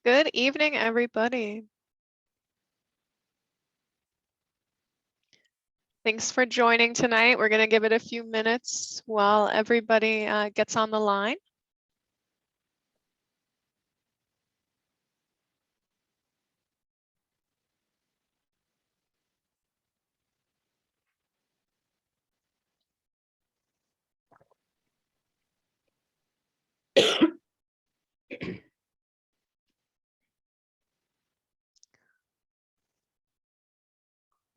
Good evening, everybody. Thanks for joining tonight. We're going to give it a few minutes while everybody gets on the line.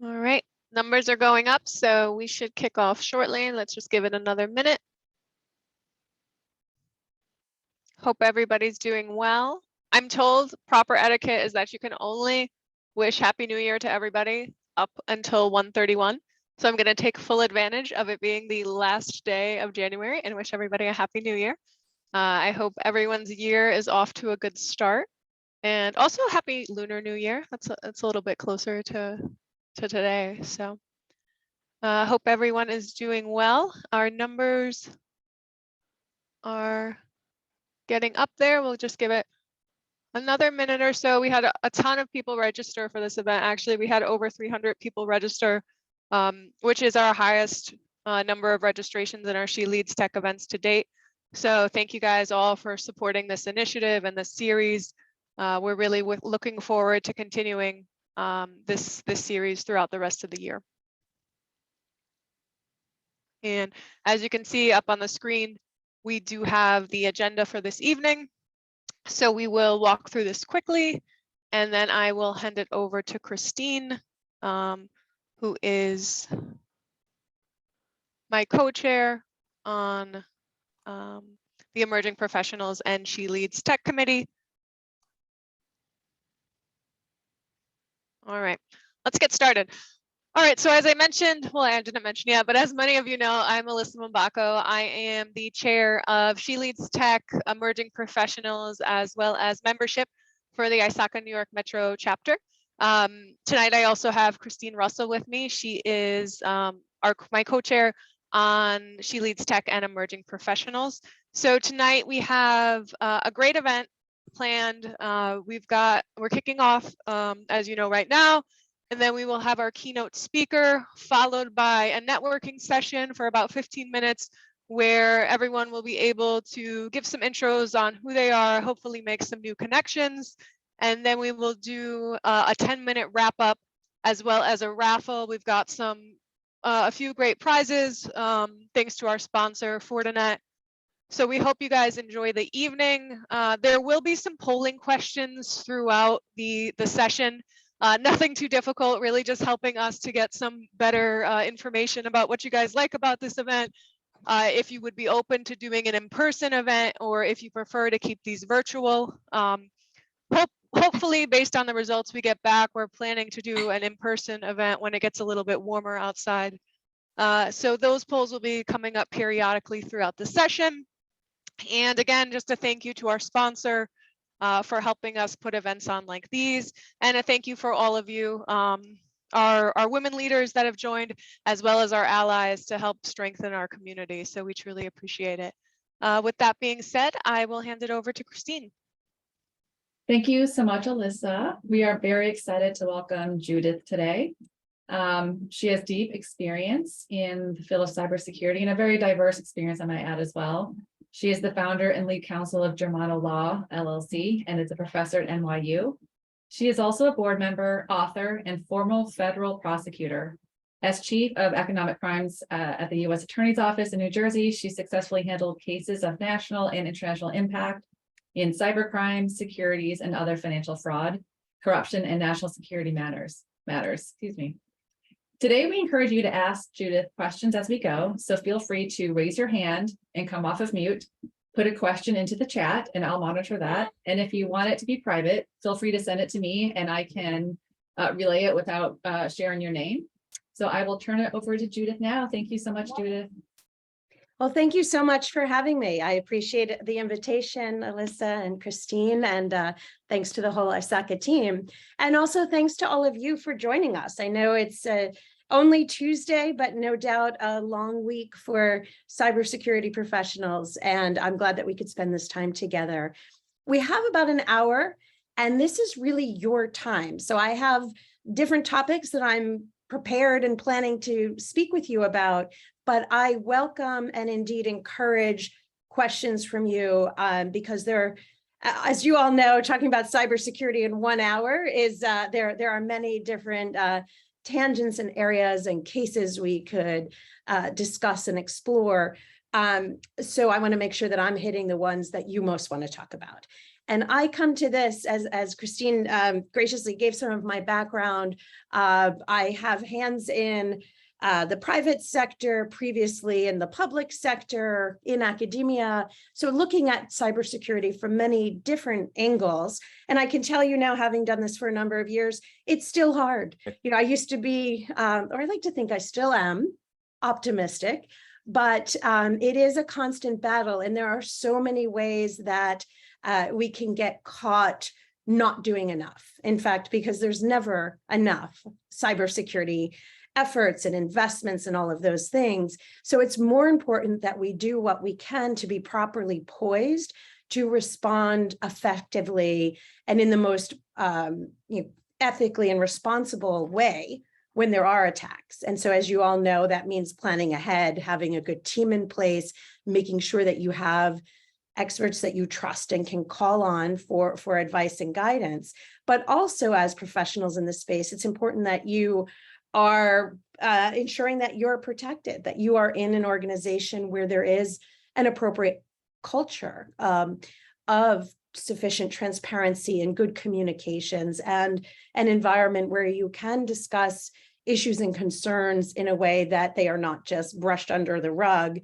All right, numbers are going up, so we should kick off shortly. Let's just give it another minute. Hope everybody's doing well. I'm told proper etiquette is that you can only wish Happy New Year to everybody up until 1:31. So I'm going to take full advantage of it being the last day of January and wish everybody a Happy New Year. I hope everyone's year is off to a good start. And also happy Lunar New Year. That's a little bit closer to today. So hope everyone is doing well. Our numbers are getting up there. We'll just give it another minute or so. We had a ton of people register for this event. Actually, we had over 300 people register, which is our highest number of registrations in our SheLeadsTech events to date. So thank you guys all for supporting this initiative and this series. We're really looking forward to continuing this series throughout the rest of the year. And as you can see up on the screen, we do have the agenda for this evening. So we will walk through this quickly, and then I will hand it over to Christine, who is my co-chair on the Emerging Professionals and SheLeadsTech Committee. All right, let's get started. All right, so as I mentioned, well, I didn't mention yet, but as many of you know, I'm Alyssa Mbako. I am the chair of SheLeadsTech, Emerging Professionals, as well as membership for the ISACA New York Metro chapter. Tonight, I also have Christine Russell with me. She is my co-chair on SheLeadsTech and Emerging Professionals. So tonight we have a great event planned. We're kicking off, as you know, right now. And then we will have our keynote speaker followed by a networking session for about 15 minutes where everyone will be able to give some intros on who they are, hopefully make some new connections. And then we will do a 10-minute wrap up as well as a raffle. We've got a few great prizes thanks to our sponsor, Fortinet. So we hope you guys enjoy the evening. There will be some polling questions throughout the session. Nothing too difficult, really just helping us to get some better information about what you guys like about this event. If you would be open to doing an in-person event, or if you prefer to keep these virtual. Hopefully, based on the results we get back, we're planning to do an in-person event when it gets a little bit warmer outside. So those polls will be coming up periodically throughout the session. And again, just a thank you to our sponsor for helping us put events on like these. And a thank you for all of you, our women leaders that have joined, as well as our allies to help strengthen our community. So we truly appreciate it. With that being said, I will hand it over to Christine. Thank you so much, Alyssa. We are very excited to welcome Judith today. She has deep experience in the field of cybersecurity and a very diverse experience, I might add as well. She is the founder and lead counsel of Germano Law, LLC, and is a professor at NYU. She is also a board member, author, and former federal prosecutor. As chief of economic crimes at the U.S. Attorney's Office in New Jersey, she successfully handled cases of national and international impact in cybercrime, securities, and other financial fraud, corruption, and national security matters. Today, we encourage you to ask Judith questions as we go, so feel free to raise your hand and come off of mute, put a question into the chat, and I'll monitor that. And if you want it to be private, feel free to send it to me, and I can relay it without sharing your name. So I will turn it over to Judith now. Thank you so much, Judith. Well, thank you so much for having me. I appreciate the invitation, Alyssa and Christine, and thanks to the whole ISACA team. And also thanks to all of you for joining us. I know it's only Tuesday, but no doubt a long week for cybersecurity professionals. And I'm glad that we could spend this time together. We have about an hour And this is really your time. So I have different topics that I'm prepared and planning to speak with you about, but I welcome and indeed encourage questions from you because there, as you all know, talking about cybersecurity in 1 hour is there are many different tangents and areas and cases we could discuss and explore. So I want to make sure that I'm hitting the ones that you most want to talk about. And I come to this as Christine graciously gave some of my background. I have hands in the private sector, previously in the public sector, in academia. So looking at cybersecurity from many different angles. And I can tell you now, having done this for a number of years, it's still hard. You know, I used to be, or I like to think I still am, optimistic, but it is a constant battle. And there are so many ways that we can get caught not doing enough. In fact, because there's never enough cybersecurity efforts and investments and all of those things. So it's more important that we do what we can to be properly poised to respond effectively and in the most ethically and responsible way when there are attacks. And so as you all know, that means planning ahead, having a good team in place, making sure that you have experts that you trust and can call on for advice and guidance. But also as professionals in this space, it's important that you are ensuring that you're protected, that you are in an organization where there is an appropriate culture of sufficient transparency and good communications and an environment where you can discuss issues and concerns in a way that they are not just brushed under the rug,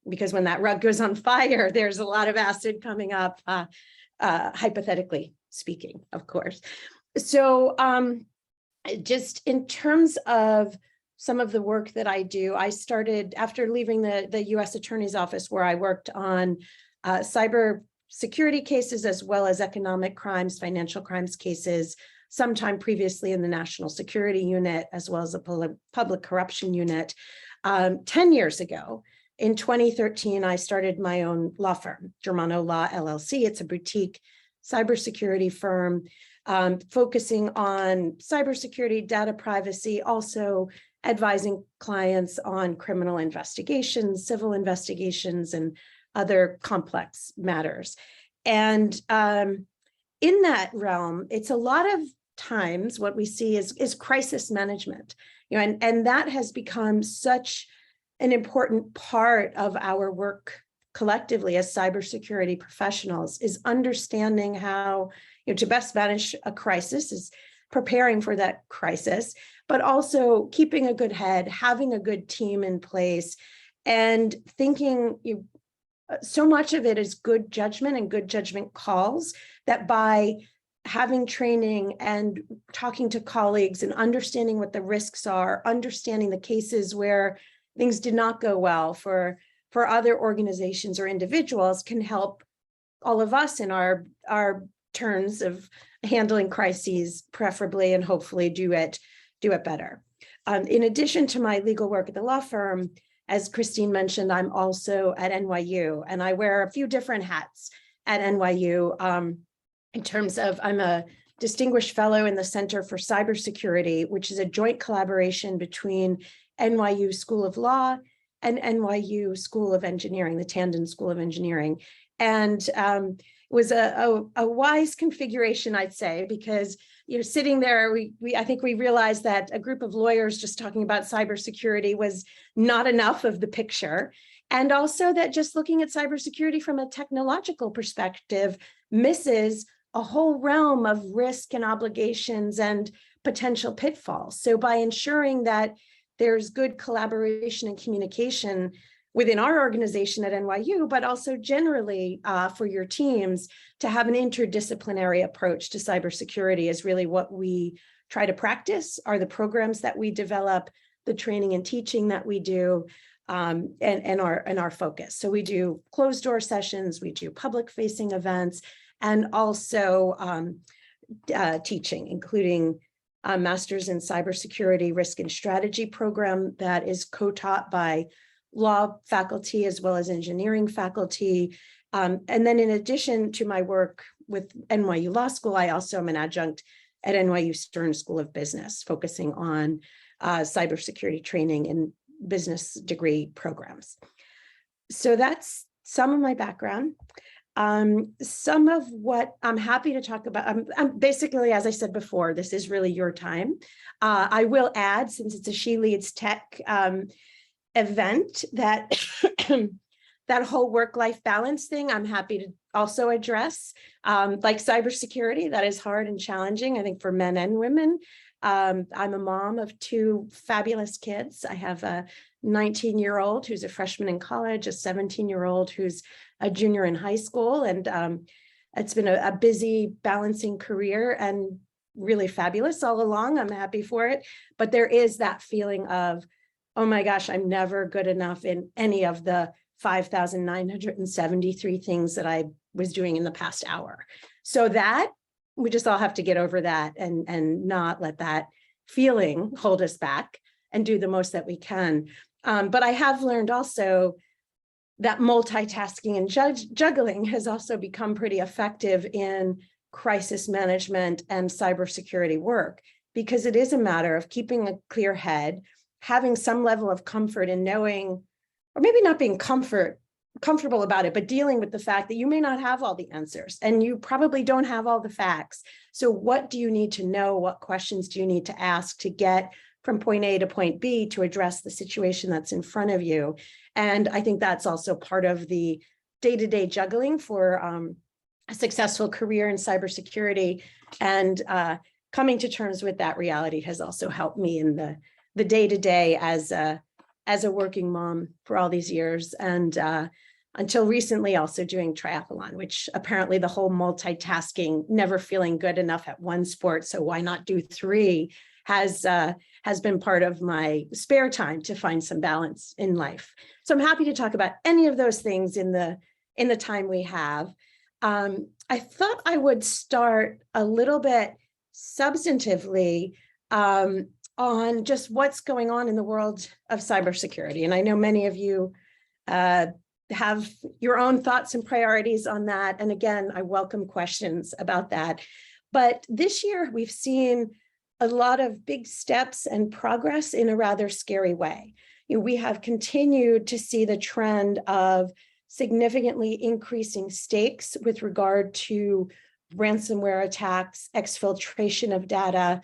because when that rug goes on fire, there's a lot of acid coming up, hypothetically speaking, of course. So just in terms of some of the work that I do, I started after leaving the U.S. Attorney's Office, where I worked on cyber security cases as well as economic crimes, financial crimes cases, sometime previously in the National Security Unit, as well as the Public Corruption Unit. 10 years ago, in 2013, I started my own law firm, Germano Law LLC. It's a boutique cybersecurity firm focusing on cybersecurity, data privacy, also advising clients on criminal investigations, civil investigations, and other complex matters. And in that realm, it's a lot of times what we see is crisis management, you know, and that has become such an important part of our work collectively as cybersecurity professionals, is understanding how, you know, to best manage a crisis, is preparing for that crisis, but also keeping a good head, having a good team in place, and thinking so much of it is good judgment and good judgment calls, that by having training and talking to colleagues and understanding what the risks are, understanding the cases where things did not go well for other organizations or individuals, can help all of us in our turns of handling crises preferably, and hopefully do it better. In addition to my legal work at the law firm, as Christine mentioned, I'm also at NYU, and I wear a few different hats at NYU in terms of, I'm a distinguished fellow in the Center for Cybersecurity, which is a joint collaboration between NYU School of Law and NYU School of Engineering, the Tandon School of Engineering. And it was a wise configuration, I'd say, because you're sitting there, I think we realized that a group of lawyers just talking about cybersecurity was not enough of the picture. And also that just looking at cybersecurity from a technological perspective misses a whole realm of risk and obligations and potential pitfalls. So by ensuring that there's good collaboration and communication within our organization at NYU, but also generally for your teams, to have an interdisciplinary approach to cybersecurity is really what we try to practice, are the programs that we develop, the training and teaching that we do, and our focus. So we do closed door sessions, we do public facing events, and also teaching, including a Master's in Cybersecurity Risk and Strategy program that is co-taught by law faculty as well as engineering faculty. And then in addition to my work with NYU Law School, I also am an adjunct at NYU Stern School of Business, focusing on cybersecurity training and business degree programs. So that's some of my background. Some of what I'm happy to talk about, I'm basically, as I said before, this is really your time. I will add, since it's a SheLeadsTech event, that that whole work-life balance thing, I'm happy to also address. Like cybersecurity, that is hard and challenging, I think, for men and women. I'm a mom of 2 fabulous kids. I have a 19-year-old who's a freshman in college, a 17-year-old who's a junior in high school. And it's been a busy balancing career and really fabulous all along. I'm happy for it. But there is that feeling of, oh my gosh, I'm never good enough in any of the 5,973 things that I was doing in the past hour. So that we just all have to get over that and not let that feeling hold us back and do the most that we can. But I have learned also that multitasking and juggling has also become pretty effective in crisis management and cybersecurity work, because it is a matter of keeping a clear head, having some level of comfort in knowing, or maybe not being comfortable about it, but dealing with the fact that you may not have all the answers and you probably don't have all the facts. So what do you need to know? What questions do you need to ask to get from point A to point B to address the situation that's in front of you? And I think that's also part of the day-to-day juggling for a successful career in cybersecurity. And coming to terms with that reality has also helped me in the day-to-day as a working mom for all these years. And until recently also doing triathlon, which apparently the whole multitasking, never feeling good enough at one sport, so why not do 3, has been part of my spare time to find some balance in life. So I'm happy to talk about any of those things in the time we have. I thought I would start a little bit substantively on just what's going on in the world of cybersecurity. And I know many of you have your own thoughts and priorities on that. And again, I welcome questions about that. But this year, we've seen a lot of big steps and progress in a rather scary way. We have continued to see the trend of significantly increasing stakes with regard to ransomware attacks, exfiltration of data,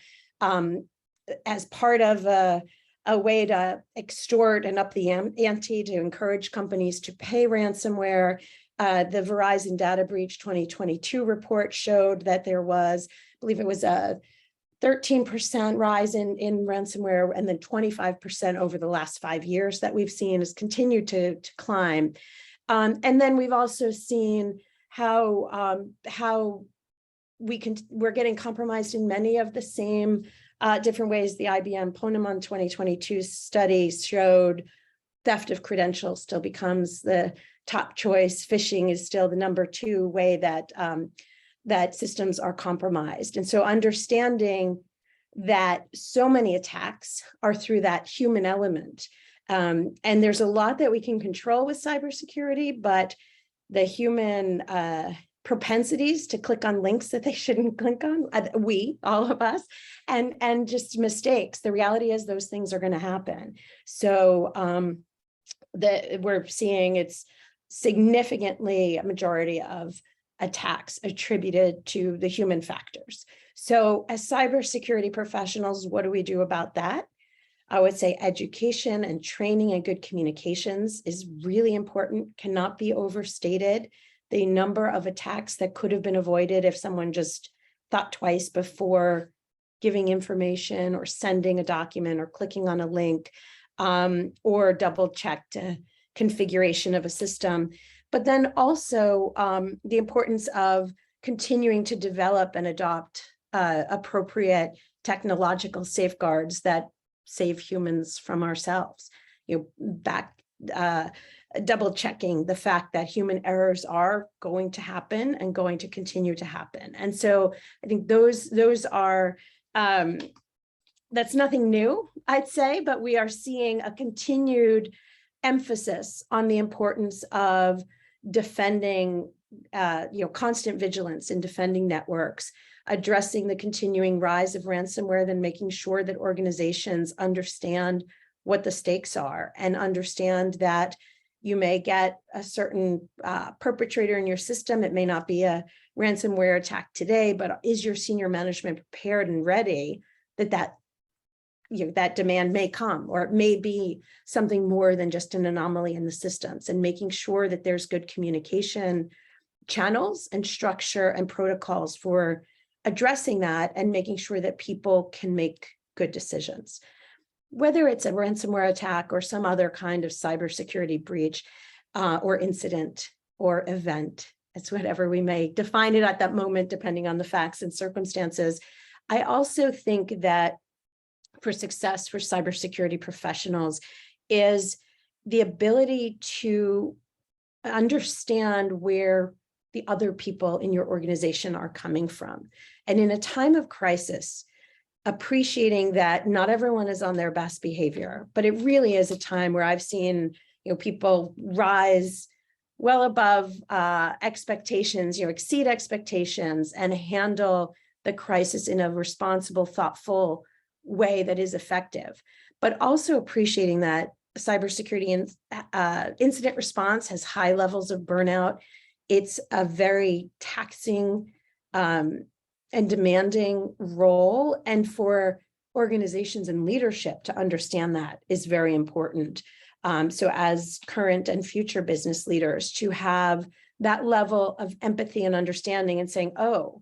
as part of a way to extort and up the ante to encourage companies to pay ransomware. The Verizon data breach 2022 report showed that there was, I believe it was a 13% rise in ransomware, and then 25% over the last 5 years that we've seen has continued to climb. And then we've also seen how we're getting compromised in many of the same different ways. The IBM Ponemon 2022 study showed theft of credentials still becomes the top choice. Phishing is still the number 2 way that that systems are compromised. And so understanding that so many attacks are through that human element. And there's a lot that we can control with cybersecurity, but the human propensities to click on links that they shouldn't click on, all of us, and just mistakes. The reality is those things are going to happen. So that we're seeing it's significantly a majority of attacks attributed to the human factors. So as cybersecurity professionals, what do we do about that? I would say education and training and good communications is really important, cannot be overstated. The number of attacks that could have been avoided if someone just thought twice before giving information or sending a document or clicking on a link, or double checked configuration of a system. But then also the importance of continuing to develop and adopt appropriate technological safeguards that save humans from ourselves. Double checking the fact that human errors are going to happen and going to continue to happen. And so I think those are, that's nothing new, I'd say, but we are seeing a continued emphasis on the importance of defending constant vigilance in defending networks, addressing the continuing rise of ransomware, then making sure that organizations understand what the stakes are and understand that you may get a certain perpetrator in your system. It may not be a ransomware attack today, but is your senior management prepared and ready that demand may come, or it may be something more than just an anomaly in the systems, and making sure that there's good communication channels and structure and protocols for addressing that and making sure that people can make good decisions. Whether it's a ransomware attack or some other kind of cybersecurity breach or incident or event, it's whatever we may define it at that moment, depending on the facts and circumstances. I also think that for success for cybersecurity professionals is the ability to understand where the other people in your organization are coming from. And in a time of crisis, appreciating that not everyone is on their best behavior, but it really is a time where I've seen, people rise well above expectations, exceed expectations and handle the crisis in a responsible, thoughtful way that is effective, but also appreciating that cybersecurity incident response has high levels of burnout. It's a very taxing and demanding role. And for organizations and leadership to understand that is very important. So as current and future business leaders, to have that level of empathy and understanding and saying, oh,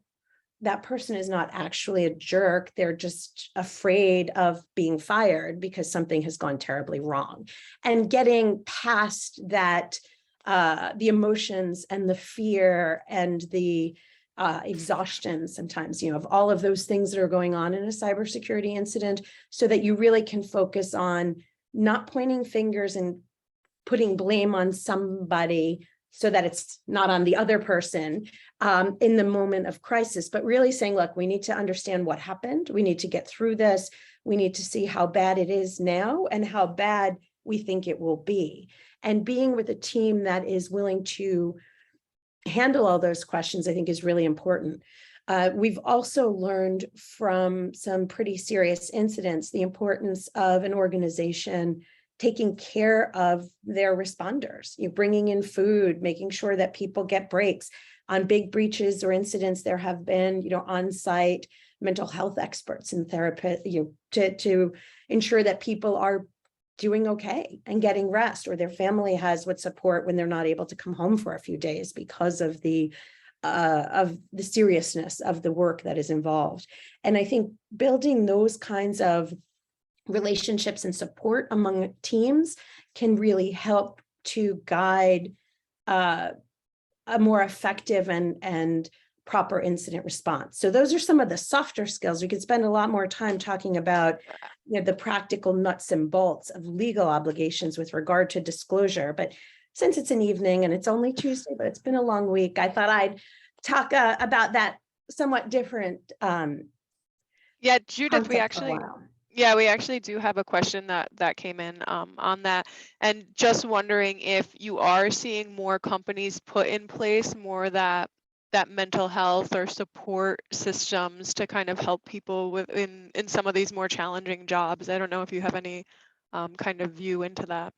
that person is not actually a jerk. They're just afraid of being fired because something has gone terribly wrong. And getting past that, the emotions and the fear and the exhaustion sometimes, of all of those things that are going on in a cybersecurity incident, so that you really can focus on not pointing fingers and putting blame on somebody so that it's not on the other person in the moment of crisis, but really saying, look, we need to understand what happened. We need to get through this. We need to see how bad it is now and how bad we think it will be. And being with a team that is willing to handle all those questions, I think, is really important. We've also learned from some pretty serious incidents the importance of an organization taking care of their responders, bringing in food, making sure that people get breaks. On big breaches or incidents, there have been, on-site mental health experts and therapists, to ensure that people are doing okay and getting rest, or their family has what support when they're not able to come home for a few days because of the seriousness of the work that is involved. And I think building those kinds of relationships and support among teams can really help to guide a more effective and proper incident response. So those are some of the softer skills. We could spend a lot more time talking about the practical nuts and bolts of legal obligations with regard to disclosure. But since it's an evening and it's only Tuesday, but it's been a long week, I thought I'd talk about that somewhat different Yeah, Judith, we concept actually do have a question that came in on that, and just wondering if you are seeing more companies put in place more that mental health or support systems to kind of help people in some of these more challenging jobs. I don't know if you have any kind of view into that.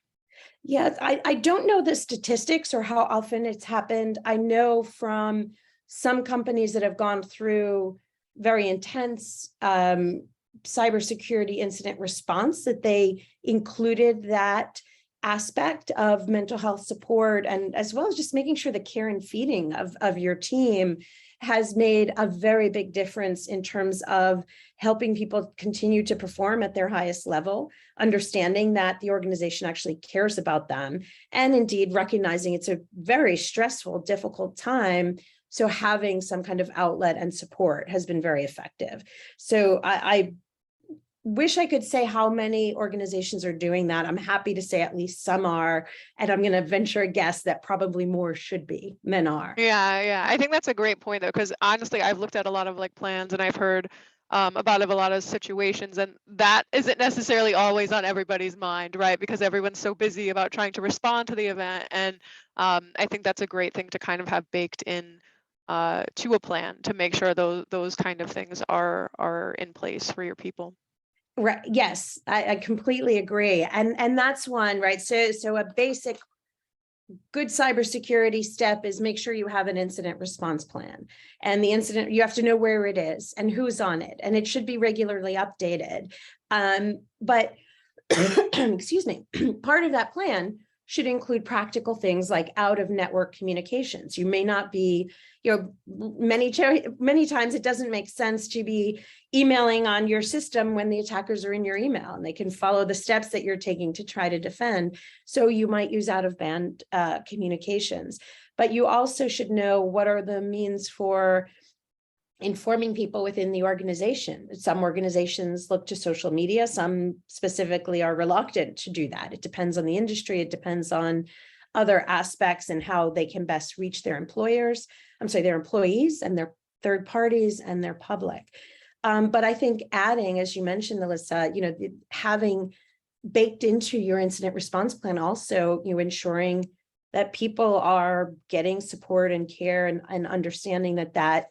Yes, I don't know the statistics or how often it's happened. I know from some companies that have gone through very intense cybersecurity incident response that they included that aspect of mental health support, and as well as just making sure the care and feeding of your team has made a very big difference in terms of helping people continue to perform at their highest level, understanding that the organization actually cares about them, and indeed recognizing it's a very stressful, difficult time. So having some kind of outlet and support has been very effective. So I wish I could say how many organizations are doing that. I'm happy to say at least some are, and I'm going to venture a guess that probably more should be. Men are. Yeah. I think that's a great point though, because honestly, I've looked at a lot of plans and I've heard about a lot of situations, and that isn't necessarily always on everybody's mind, right? Because everyone's so busy about trying to respond to the event, and I think that's a great thing to kind of have baked in to a plan to make sure those kind of things are in place for your people. Right. Yes, I completely agree. And that's one, right? So a basic good cybersecurity step is make sure you have an incident response plan. And the incident, you have to know where it is and who's on it, and it should be regularly updated. But excuse me, part of that plan should include practical things like out of network communications. You may not be, many times it doesn't make sense to be emailing on your system when the attackers are in your email, and they can follow the steps that you're taking to try to defend. So you might use out of band communications, but you also should know what are the means for informing people within the organization. Some organizations look to social media, some specifically are reluctant to do that. It depends on the industry, it depends on other aspects and how they can best reach their employees and their third parties and their public. But I think adding, as you mentioned, Alyssa, having baked into your incident response plan also, ensuring that people are getting support and care and understanding that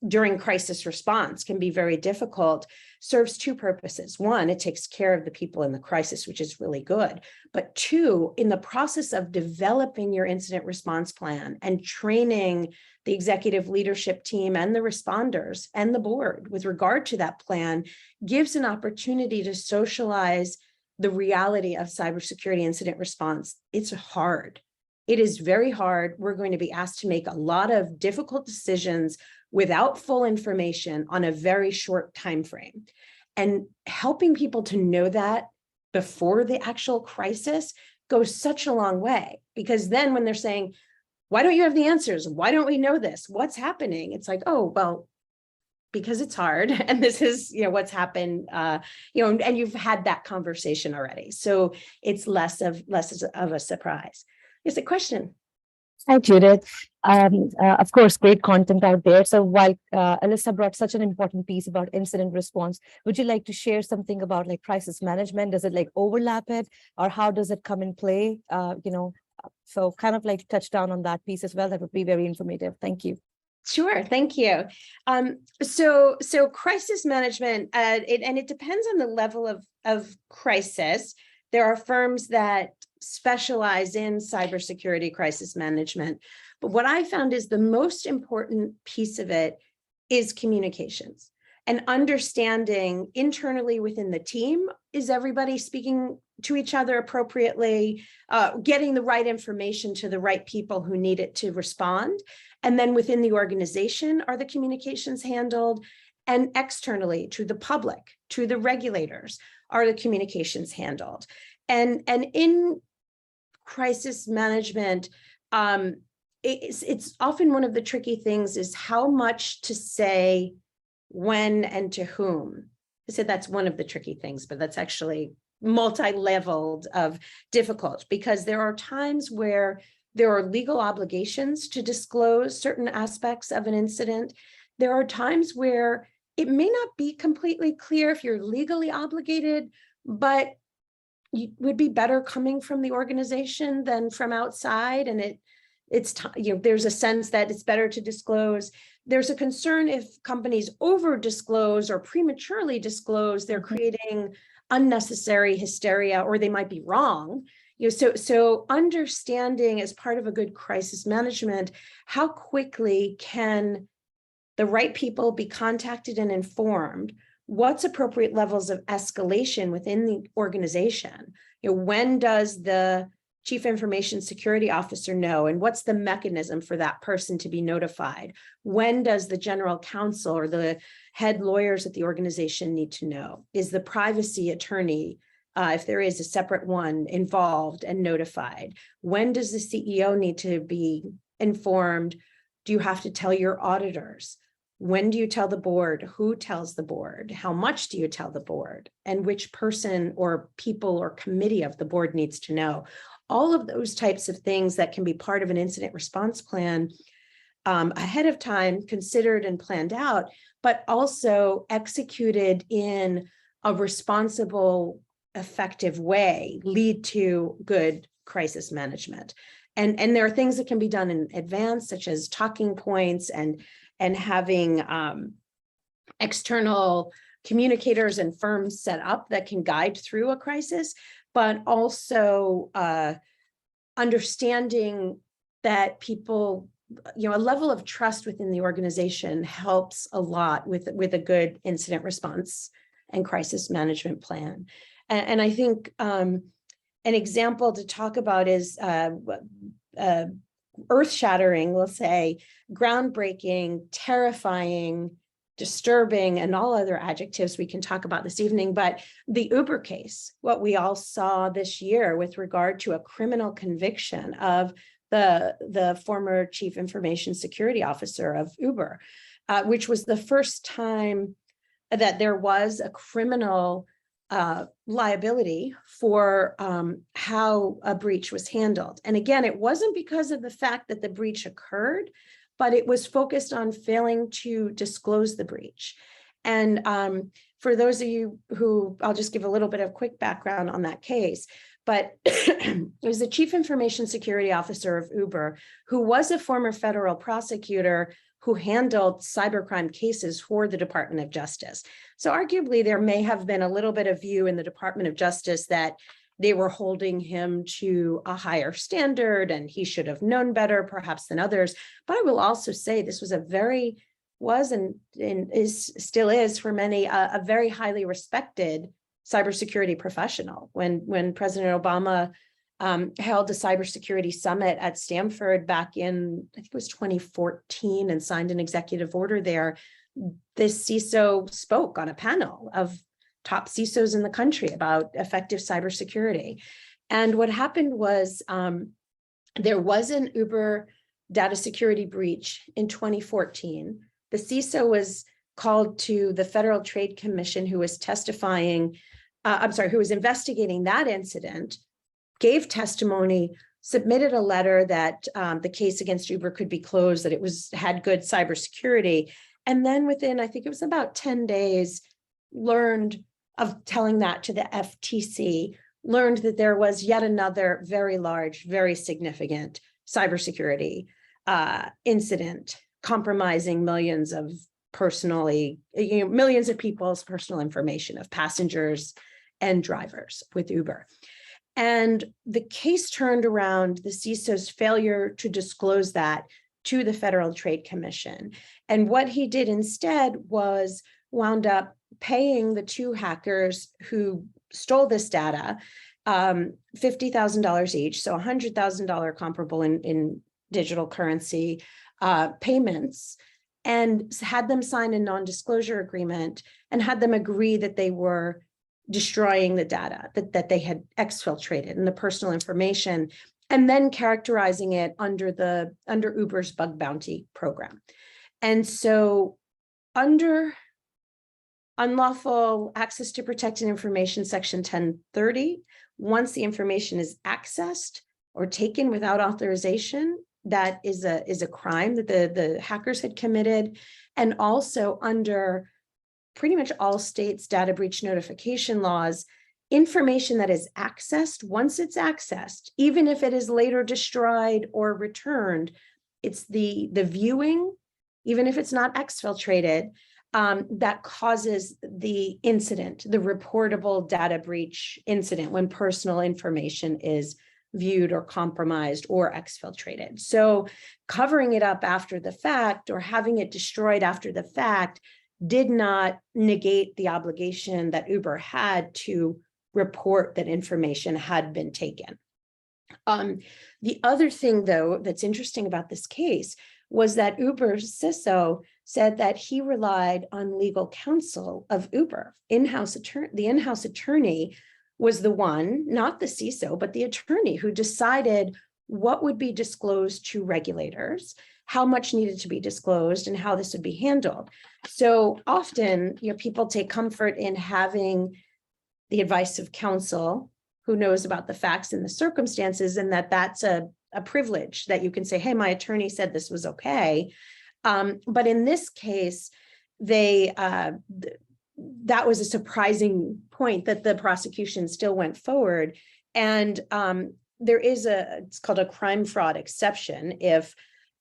during crisis response can be very difficult, serves two purposes. One, it takes care of the people in the crisis, which is really good. But two, in the process of developing your incident response plan and training the executive leadership team and the responders and the board with regard to that plan, gives an opportunity to socialize the reality of cybersecurity incident response. It's hard. It is very hard. We're going to be asked to make a lot of difficult decisions without full information on a very short time frame. And helping people to know that before the actual crisis goes such a long way, because then when they're saying, why don't you have the answers? Why don't we know this? What's happening? It's like, oh, well, because it's hard. And this is, what's happened, and you've had that conversation already. So it's less of a surprise. Is a question. Hi, Judith. Of course, great content out there. So while Alyssa brought such an important piece about incident response, would you like to share something about crisis management? Does it overlap it, or how does it come in play? So kind of touch down on that piece as well. That would be very informative. Thank you. Sure, thank you. So crisis management, it depends on the level of crisis. There are firms that specialize in cybersecurity crisis management. But what I found is the most important piece of it is communications and understanding internally within the team. Is everybody speaking to each other appropriately, getting the right information to the right people who need it to respond? And then within the organization, are the communications handled? And externally to the public, to the regulators, are the communications handled? And in crisis management, it's often one of the tricky things is how much to say, when, and to whom. I said that's one of the tricky things, but that's actually multi-leveled of difficult, because there are times where there are legal obligations to disclose certain aspects of an incident. There are times where it may not be completely clear if you're legally obligated, but it would be better coming from the organization than from outside. And there's a sense that it's better to disclose. There's a concern if companies over disclose or prematurely disclose, they're creating unnecessary hysteria, or they might be wrong. So understanding as part of a good crisis management, how quickly can the right people be contacted and informed? What's appropriate levels of escalation within the organization? When does the Chief Information Security Officer know, and what's the mechanism for that person to be notified? When does the general counsel or the head lawyers at the organization need to know? Is the privacy attorney, if there is a separate one, involved and notified? When does the CEO need to be informed? Do you have to tell your auditors? When do you tell the board? Who tells the board? How much do you tell the board? And which person or people or committee of the board needs to know? All of those types of things that can be part of an incident response plan ahead of time, considered and planned out, but also executed in a responsible, effective way, lead to good crisis management. And there are things that can be done in advance, such as talking points and having external communicators and firms set up that can guide through a crisis, but also understanding that people, a level of trust within the organization helps a lot with a good incident response and crisis management plan. And I think an example to talk about is earth-shattering, we'll say, groundbreaking, terrifying, disturbing, and all other adjectives we can talk about this evening. But the Uber case, what we all saw this year with regard to a criminal conviction of the former chief information security officer of Uber, which was the first time that there was a criminal liability for how a breach was handled. And again, it wasn't because of the fact that the breach occurred, but it was focused on failing to disclose the breach. And for those of you who, I'll just give a little bit of quick background on that case, but it was the chief information security officer of Uber, who was a former federal prosecutor who handled cybercrime cases for the Department of Justice. So arguably there may have been a little bit of view in the Department of Justice that they were holding him to a higher standard and he should have known better perhaps than others. But I will also say this was still is for many, a very highly respected cybersecurity professional. When President Obama held a cybersecurity summit at Stanford back in, I think it was 2014, and signed an executive order there, this CISO spoke on a panel of top CISOs in the country about effective cybersecurity. And what happened was there was an Uber data security breach in 2014. The CISO was called to the Federal Trade Commission, who was who was investigating that incident, gave testimony, submitted a letter that the case against Uber could be closed, that it had good cybersecurity. And then within, I think it was about 10 days, learned of telling that to the FTC, learned that there was yet another very large, very significant cybersecurity incident compromising millions of people's personal information of passengers and drivers with Uber. And the case turned around the CISO's failure to disclose that to the Federal Trade Commission. And what he did instead was wound up paying the two hackers who stole this data $50,000 each, so $100,000 comparable in digital currency payments, and had them sign a non-disclosure agreement and had them agree that they were destroying the data that they had exfiltrated and the personal information, and then characterizing it under Uber's bug bounty program. And so under unlawful access to protected information, section 1030, once the information is accessed or taken without authorization, that is a crime that the hackers had committed. And also under pretty much all states' data breach notification laws, information that is accessed, once it's accessed, even if it is later destroyed or returned, it's the viewing, even if it's not exfiltrated, that causes the incident, the reportable data breach incident, when personal information is viewed or compromised or exfiltrated. So covering it up after the fact or having it destroyed after the fact did not negate the obligation that Uber had to report that information had been taken. The other thing, though, that's interesting about this case was that Uber's CISO said that he relied on legal counsel of Uber. The in-house attorney was the one, not the CISO, but the attorney who decided what would be disclosed to regulators, how much needed to be disclosed, and how this would be handled. So often, people take comfort in having the advice of counsel who knows about the facts and the circumstances, and that's a a privilege that you can say, hey, my attorney said this was okay. But in this case, that was a surprising point that the prosecution still went forward. And there is it's called a crime fraud exception. If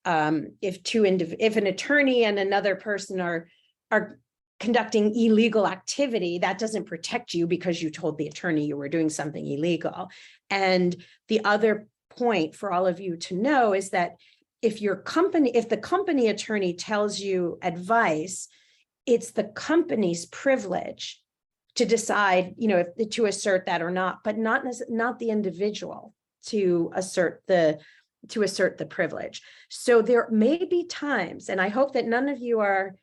an attorney and another person are conducting illegal activity, that doesn't protect you because you told the attorney you were doing something illegal. And the other point for all of you to know is that if the company attorney tells you advice, it's the company's privilege to decide, if to assert that or not, but not the individual to assert the privilege. So there may be times, and I hope that none of you are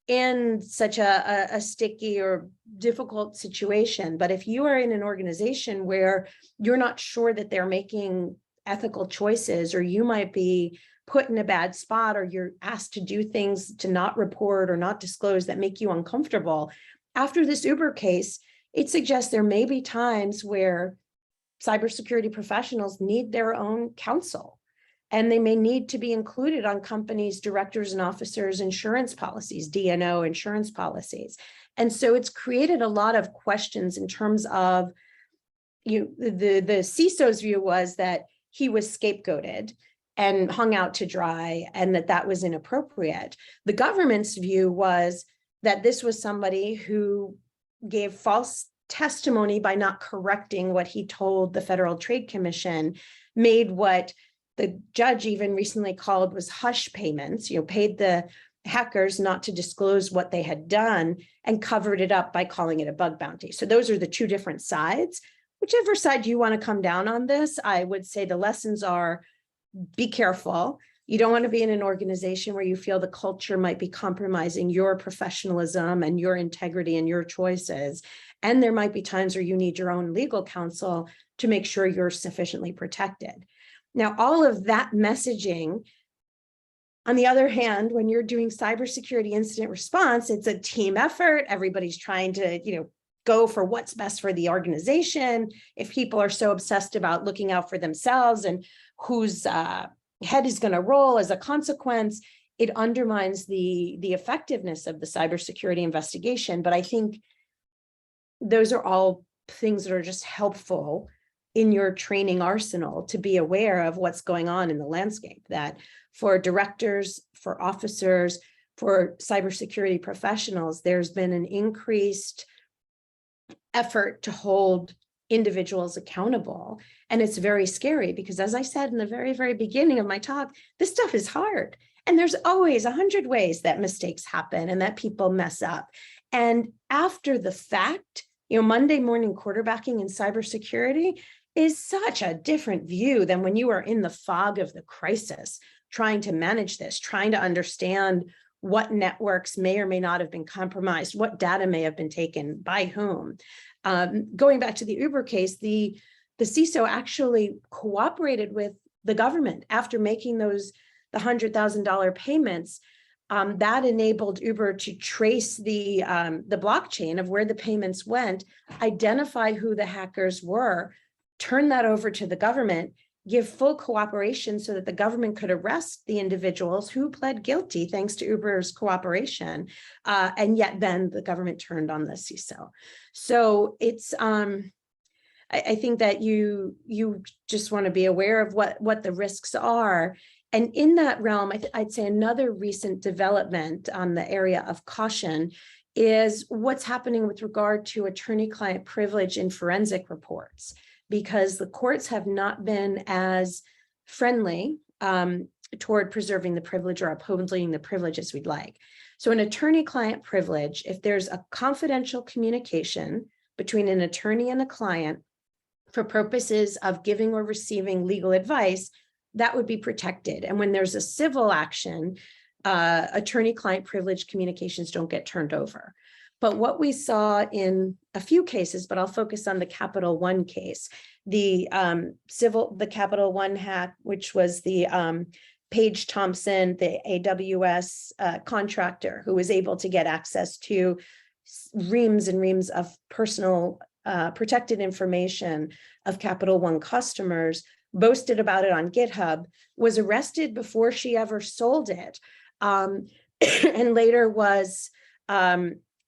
in such a sticky or difficult situation, but if you are in an organization where you're not sure that they're making ethical choices, or you might be put in a bad spot, or you're asked to do things to not report or not disclose that make you uncomfortable, after this Uber case, it suggests there may be times where cybersecurity professionals need their own counsel, and they may need to be included on companies' directors and officers' insurance policies, D&O insurance policies. And so it's created a lot of questions in terms of, the CISO's view was that he was scapegoated and hung out to dry, and that was inappropriate. The government's view was that this was somebody who gave false testimony by not correcting what he told the Federal Trade Commission, made what the judge even recently called was hush payments, paid the hackers not to disclose what they had done, and covered it up by calling it a bug bounty. So those are the two different sides. Whichever side you want to come down on this, I would say the lessons are, be careful. You don't want to be in an organization where you feel the culture might be compromising your professionalism and your integrity and your choices. And there might be times where you need your own legal counsel to make sure you're sufficiently protected. Now, all of that messaging, on the other hand, when you're doing cybersecurity incident response, it's a team effort. Everybody's trying to, go for what's best for the organization. If people are so obsessed about looking out for themselves and whose head is going to roll as a consequence, it undermines the effectiveness of the cybersecurity investigation. But I think those are all things that are just helpful in your training arsenal to be aware of what's going on in the landscape, that for directors, for officers, for cybersecurity professionals, there's been an increased effort to hold individuals accountable. And it's very scary because, as I said in the very, very beginning of my talk, this stuff is hard. And there's always 100 ways that mistakes happen and that people mess up. And after the fact, Monday morning quarterbacking in cybersecurity is such a different view than when you are in the fog of the crisis, trying to manage this, trying to understand what networks may or may not have been compromised, what data may have been taken by whom. Going back to the Uber case, the CISO actually cooperated with the government after making the $100,000 payments. That enabled Uber to trace the blockchain of where the payments went, identify who the hackers were, turn that over to the government, give full cooperation so that the government could arrest the individuals who pled guilty thanks to Uber's cooperation. And yet then the government turned on the CISO. So it's, I think that you just want to be aware of what the risks are. And in that realm, I'd say another recent development on the area of caution is what's happening with regard to attorney-client privilege in forensic reports, because the courts have not been as friendly toward preserving the privilege or upholding the privilege as we'd like. So an attorney-client privilege, if there's a confidential communication between an attorney and a client for purposes of giving or receiving legal advice, that would be protected. And when there's a civil action, attorney-client privilege communications don't get turned over. But what we saw in a few cases, but I'll focus on the Capital One case, the Capital One hack, which was the Paige Thompson, the AWS contractor, who was able to get access to reams and reams of personal protected information of Capital One customers, boasted about it on GitHub, was arrested before she ever sold it, and later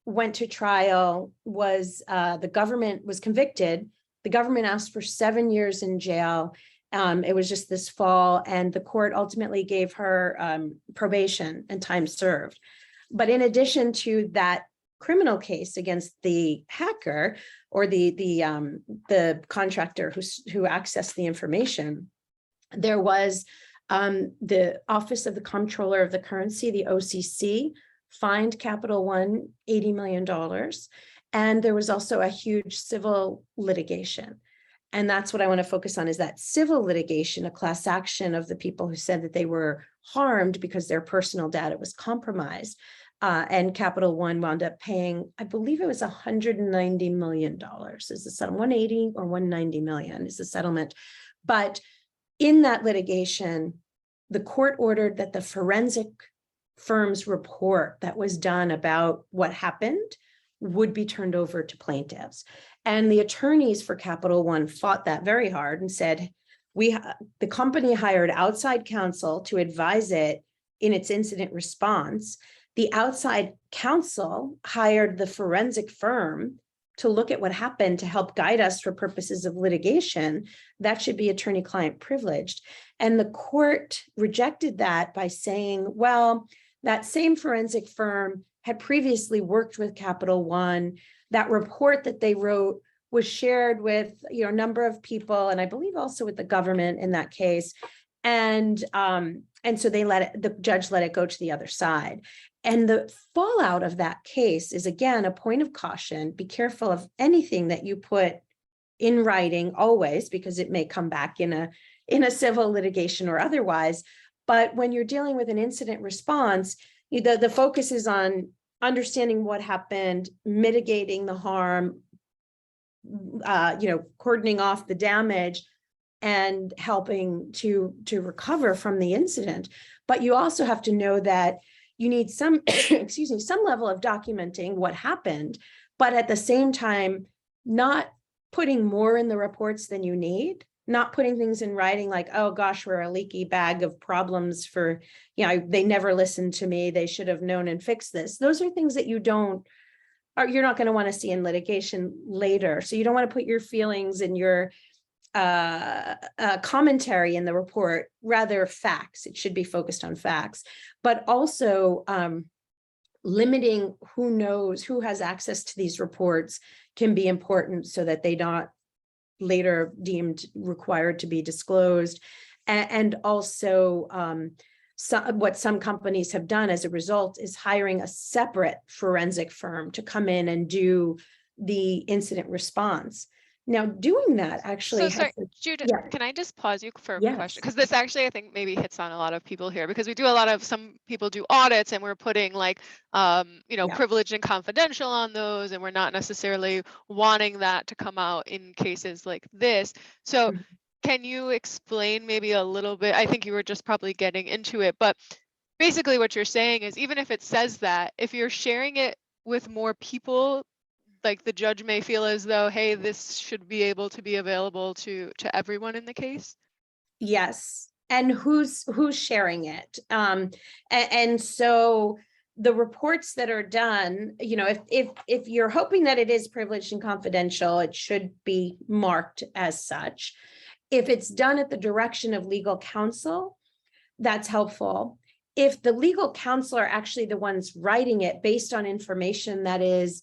went to trial, the government was convicted. The government asked for 7 years in jail. It was just this fall, and the court ultimately gave her probation and time served. But in addition to that criminal case against the hacker or the contractor who accessed the information, there was the Office of the Comptroller of the Currency, the OCC, fined Capital One $80 million. And there was also a huge civil litigation. And that's what I want to focus on, is that civil litigation, a class action of the people who said that they were harmed because their personal data was compromised. And Capital One wound up paying, I believe it was $190 million. Is the settlement 180 or 190 million is the settlement. But in that litigation, the court ordered that the forensic firm's report that was done about what happened would be turned over to plaintiffs. And the attorneys for Capital One fought that very hard and said, the company hired outside counsel to advise it in its incident response. The outside counsel hired the forensic firm to look at what happened to help guide us for purposes of litigation. That should be attorney-client privileged. And the court rejected that by saying, well, that same forensic firm had previously worked with Capital One. That report that they wrote was shared with a number of people, and I believe also with the government in that case. And so the judge let it go to the other side. And the fallout of that case is, again, a point of caution. Be careful of anything that you put in writing always, because it may come back in a civil litigation or otherwise. But when you're dealing with an incident response, the focus is on understanding what happened, mitigating the harm, cordoning off the damage, and helping to recover from the incident. But you also have to know that you need some, some level of documenting what happened, but at the same time, not putting more in the reports than you need, not putting things in writing like, oh gosh, we're a leaky bag of problems for, they never listened to me, they should have known and fixed this. Those are things that you're not going to want to see in litigation later. So you don't want to put your feelings and your commentary in the report, rather facts. It should be focused on facts, but also limiting who has access to these reports can be important so that they not later deemed required to be disclosed. And also what some companies have done as a result is hiring a separate forensic firm to come in and do the incident response. Now, doing that actually. So sorry, Judith, yeah. Can I just pause you for a Yes. question? Because this actually, I think, maybe hits on a lot of people here, because we do some people do audits and we're putting like, privileged and confidential on those, and we're not necessarily wanting that to come out in cases like this. So can you explain maybe a little bit? I think you were just probably getting into it, but basically what you're saying is, even if it says that, if you're sharing it with more people, like the judge may feel as though, hey, this should be able to be available to everyone in the case. Yes. And who's sharing it? And so the reports that are done, if you're hoping that it is privileged and confidential, it should be marked as such. If it's done at the direction of legal counsel, that's helpful. If the legal counsel are actually the ones writing it based on information that is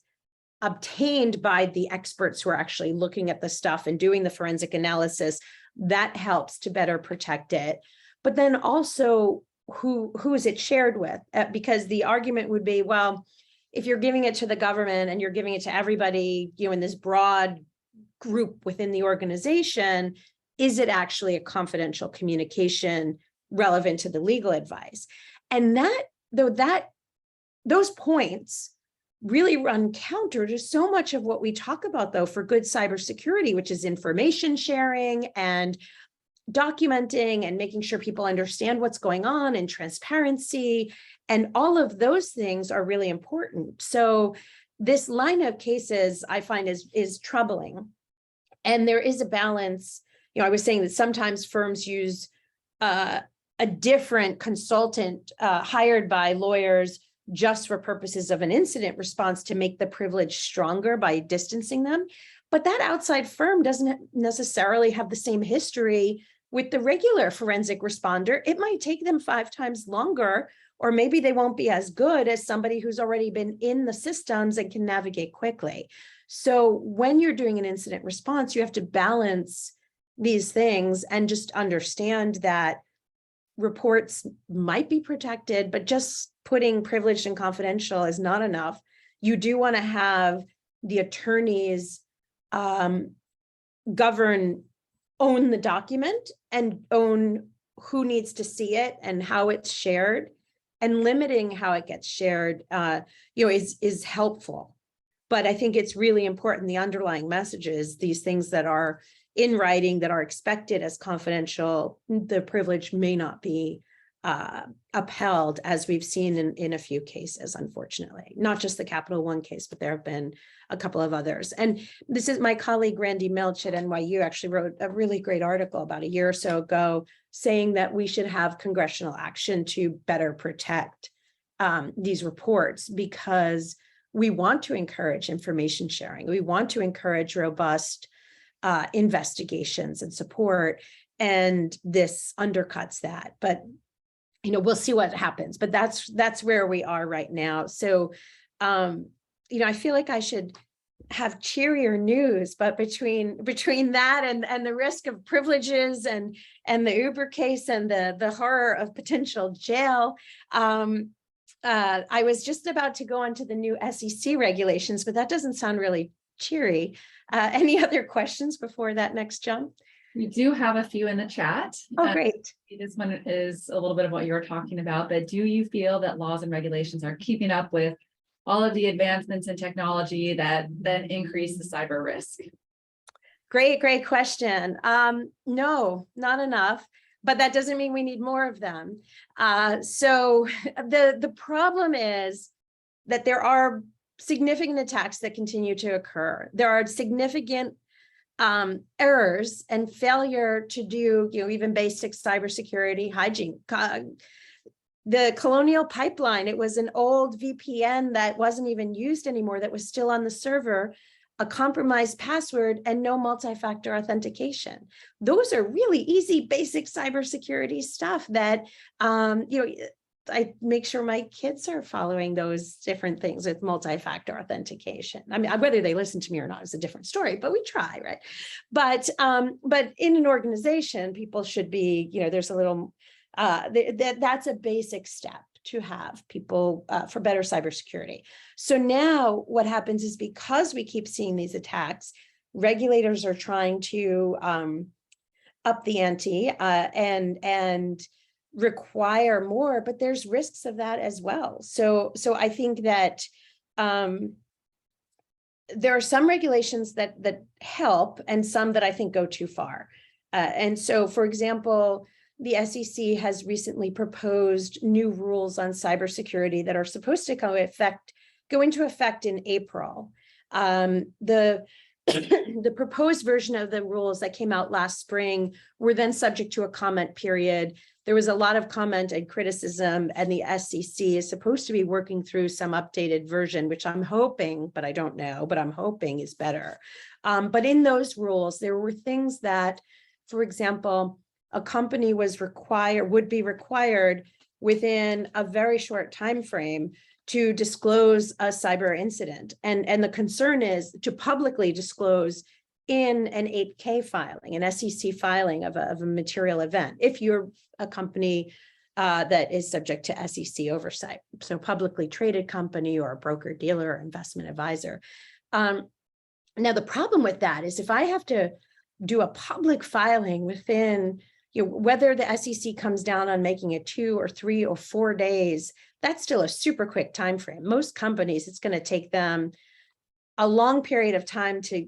obtained by the experts who are actually looking at the stuff and doing the forensic analysis, that helps to better protect it. But then also, who is it shared with? Because the argument would be, well, if you're giving it to the government and you're giving it to everybody, in this broad group within the organization, is it actually a confidential communication relevant to the legal advice? And those points really run counter to so much of what we talk about, though, for good cybersecurity, which is information sharing and documenting and making sure people understand what's going on, and transparency, and all of those things are really important. So this line of cases I find is troubling. And there is a balance I was saying that sometimes firms use a different consultant hired by lawyers just for purposes of an incident response to make the privilege stronger by distancing them. But that outside firm doesn't necessarily have the same history with the regular forensic responder. It might take them 5 times longer, or maybe they won't be as good as somebody who's already been in the systems and can navigate quickly. So when you're doing an incident response, you have to balance these things and just understand that reports might be protected, but just putting privileged and confidential is not enough. You do want to have the attorneys own the document and own who needs to see it and how it's shared, and limiting how it gets shared, is helpful. But I think it's really important, the underlying messages, these things that are in writing that are expected as confidential, the privilege may not be upheld, as we've seen in a few cases, unfortunately. Not just the Capital One case, but there have been a couple of others. And this is my colleague, Randy Milch at NYU, actually wrote a really great article about a year or so ago saying that we should have congressional action to better protect these reports, because we want to encourage information sharing. We want to encourage robust investigations and support, and this undercuts that. But we'll see what happens. But that's where we are right now. So I feel like I should have cheerier news, but between that and the risk of privileges and the Uber case and the horror of potential jail, I was just about to go on to the new SEC regulations, but that doesn't sound really cheery. Any other questions before that next jump? We do have a few in the chat. Oh, great. This one is a little bit of what you're talking about, but do you feel that laws and regulations are keeping up with all of the advancements in technology that then increase the cyber risk? Great question. No, not enough, but that doesn't mean we need more of them. So the problem is that there are significant attacks that continue to occur. There are significant errors and failure to do, even basic cybersecurity hygiene. The Colonial Pipeline, it was an old VPN that wasn't even used anymore, that was still on the server, a compromised password, and no multi-factor authentication. Those are really easy, basic cybersecurity stuff that, I make sure my kids are following those different things with multi-factor authentication. I mean, whether they listen to me or not is a different story, but we try, right? But in an organization, people should be, there's a little, that's a basic step to have people for better cybersecurity. So now what happens is, because we keep seeing these attacks, regulators are trying to up the ante and require more, but there's risks of that as well. So I think that there are some regulations that help, and some that I think go too far. And so, for example, the SEC has recently proposed new rules on cybersecurity that are supposed to go into effect in April. The proposed version of the rules that came out last spring were then subject to a comment period. There was a lot of comment and criticism, and the SEC is supposed to be working through some updated version, which I'm hoping, but I don't know, but I'm hoping is better. But in those rules, there were things that, for example, a company would be required within a very short time frame to disclose a cyber incident. And the concern is to publicly disclose in an 8K filing, an SEC filing of a material event, if you're a company that is subject to SEC oversight. So publicly traded company, or a broker dealer, or investment advisor. Now, the problem with that is, if I have to do a public filing within, whether the SEC comes down on making it 2 or 3 or 4 days, that's still a super quick time frame. Most companies, it's going to take them a long period of time to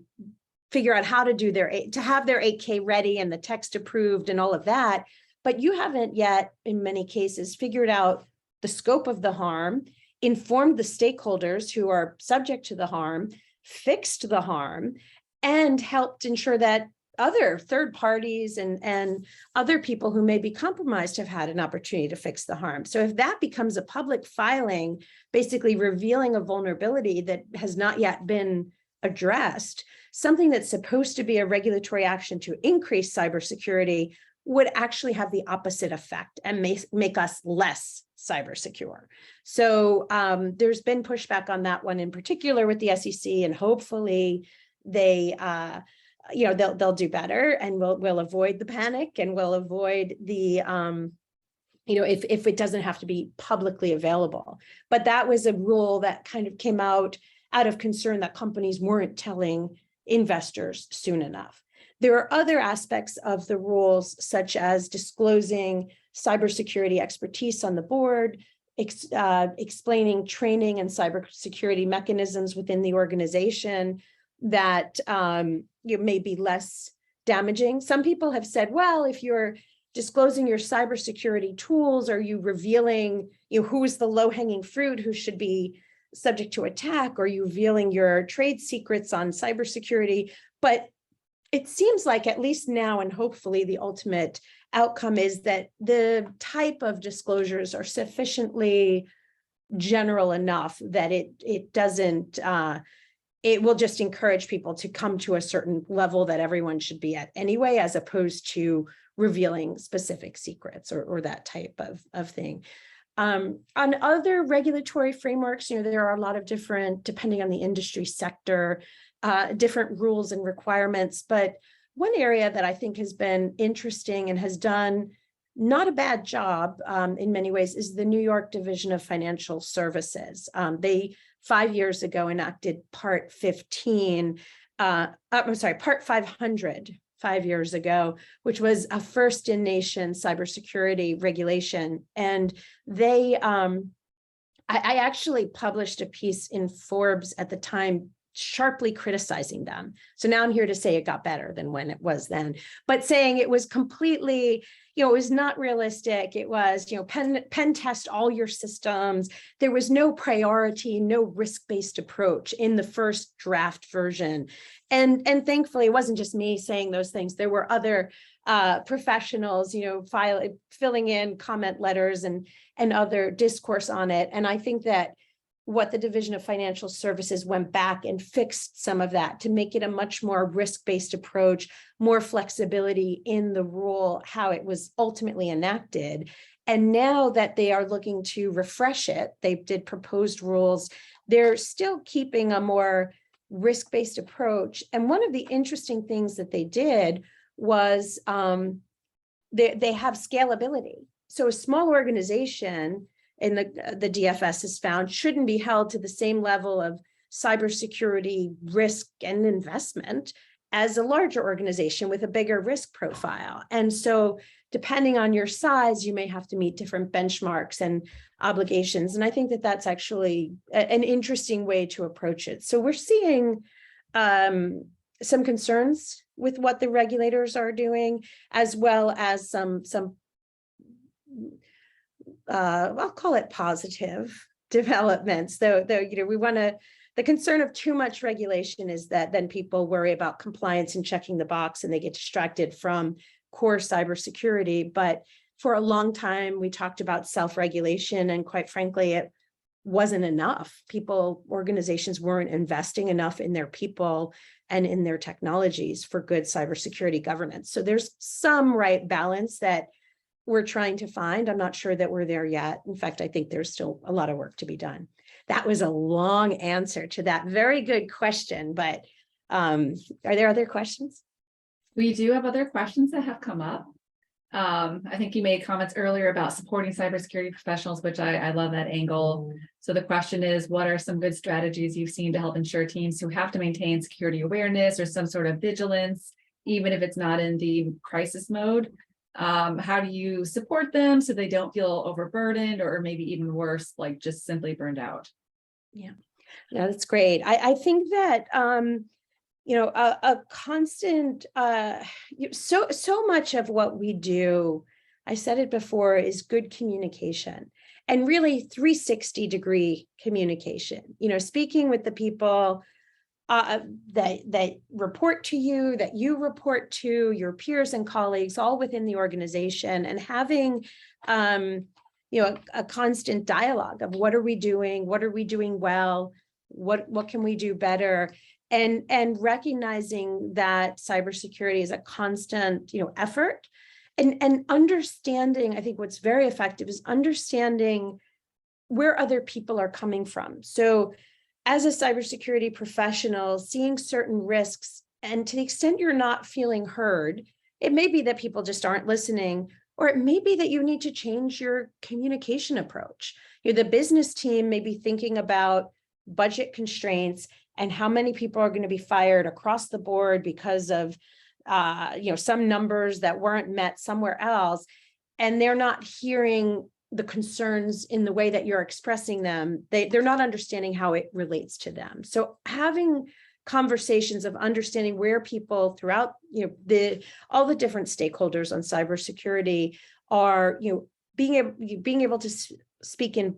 figure out how to do to have their 8K ready and the text approved and all of that. But you haven't yet, in many cases, figured out the scope of the harm, informed the stakeholders who are subject to the harm, fixed the harm, and helped ensure that other third parties and other people who may be compromised have had an opportunity to fix the harm. So if that becomes a public filing, basically revealing a vulnerability that has not yet been addressed, something that's supposed to be a regulatory action to increase cybersecurity would actually have the opposite effect and make us less cyber secure. So there's been pushback on that one in particular with the SEC, and hopefully they they'll do better, and we'll avoid the panic, and we'll avoid the if it doesn't have to be publicly available. But that was a rule that kind of came out of concern that companies weren't telling investors soon enough. There are other aspects of the rules, such as disclosing cybersecurity expertise on the board, explaining training and cybersecurity mechanisms within the organization that may be less damaging. Some people have said, well, if you're disclosing your cybersecurity tools, are you revealing who is the low-hanging fruit who should be subject to attack? Or are you revealing your trade secrets on cybersecurity? But it seems like, at least now, and hopefully the ultimate outcome is that the type of disclosures are sufficiently general enough that it doesn't, it will just encourage people to come to a certain level that everyone should be at anyway, as opposed to revealing specific secrets or that type of thing. On other regulatory frameworks, there are a lot of different, depending on the industry sector, different rules and requirements. But one area that I think has been interesting and has done not a bad job in many ways is the New York Division of Financial Services. They 5 years ago enacted Part 15, Part 500 5 years ago, which was a first in nation cybersecurity regulation. And they, I actually published a piece in Forbes at the time, sharply criticizing them. So now I'm here to say it got better than when it was then, but saying it was completely, it was not realistic. It was, pen test all your systems. There was no priority, no risk-based approach in the first draft version. And thankfully, it wasn't just me saying those things. There were other professionals, filling in comment letters and other discourse on it. And I think that what the Division of Financial Services went back and fixed some of that to make it a much more risk-based approach, more flexibility in the rule, how it was ultimately enacted. And now that they are looking to refresh it, they did proposed rules, they're still keeping a more risk-based approach. And one of the interesting things that they did was they have scalability. So a small organization in the DFS has found shouldn't be held to the same level of cybersecurity risk and investment as a larger organization with a bigger risk profile. And so depending on your size, you may have to meet different benchmarks and obligations. And I think that that's actually an interesting way to approach it. So we're seeing some concerns with what the regulators are doing, as well as some I'll call it positive developments, though we want to, the concern of too much regulation is that then people worry about compliance and checking the box and they get distracted from core cybersecurity. But for a long time, we talked about self-regulation, and quite frankly, it wasn't enough. Organizations weren't investing enough in their people and in their technologies for good cybersecurity governance. So there's some right balance that we're trying to find. I'm not sure that we're there yet. In fact, I think there's still a lot of work to be done. That was a long answer to that very good question, but are there other questions? We do have other questions that have come up. I think you made comments earlier about supporting cybersecurity professionals, which I love that angle. So the question is, what are some good strategies you've seen to help ensure teams who have to maintain security awareness or some sort of vigilance, even if it's not in the crisis mode? How do you support them so they don't feel overburdened, or maybe even worse, like just simply burned out? Yeah, that's great. I think that a constant so much of what we do, I said it before, is good communication, and really 360-degree communication. Speaking with the people that report to you, that you report to your peers and colleagues, all within the organization, and having a constant dialogue of what are we doing well, what can we do better, and recognizing that cybersecurity is a constant effort, and understanding. I think what's very effective is understanding where other people are coming from. So as a cybersecurity professional, seeing certain risks, and to the extent you're not feeling heard, it may be that people just aren't listening, or it may be that you need to change your communication approach. The business team may be thinking about budget constraints and how many people are going to be fired across the board because of some numbers that weren't met somewhere else, and they're not hearing the concerns in the way that you're expressing them. They're not understanding how it relates to them. So having conversations of understanding where people throughout all the different stakeholders on cybersecurity are being able to speak in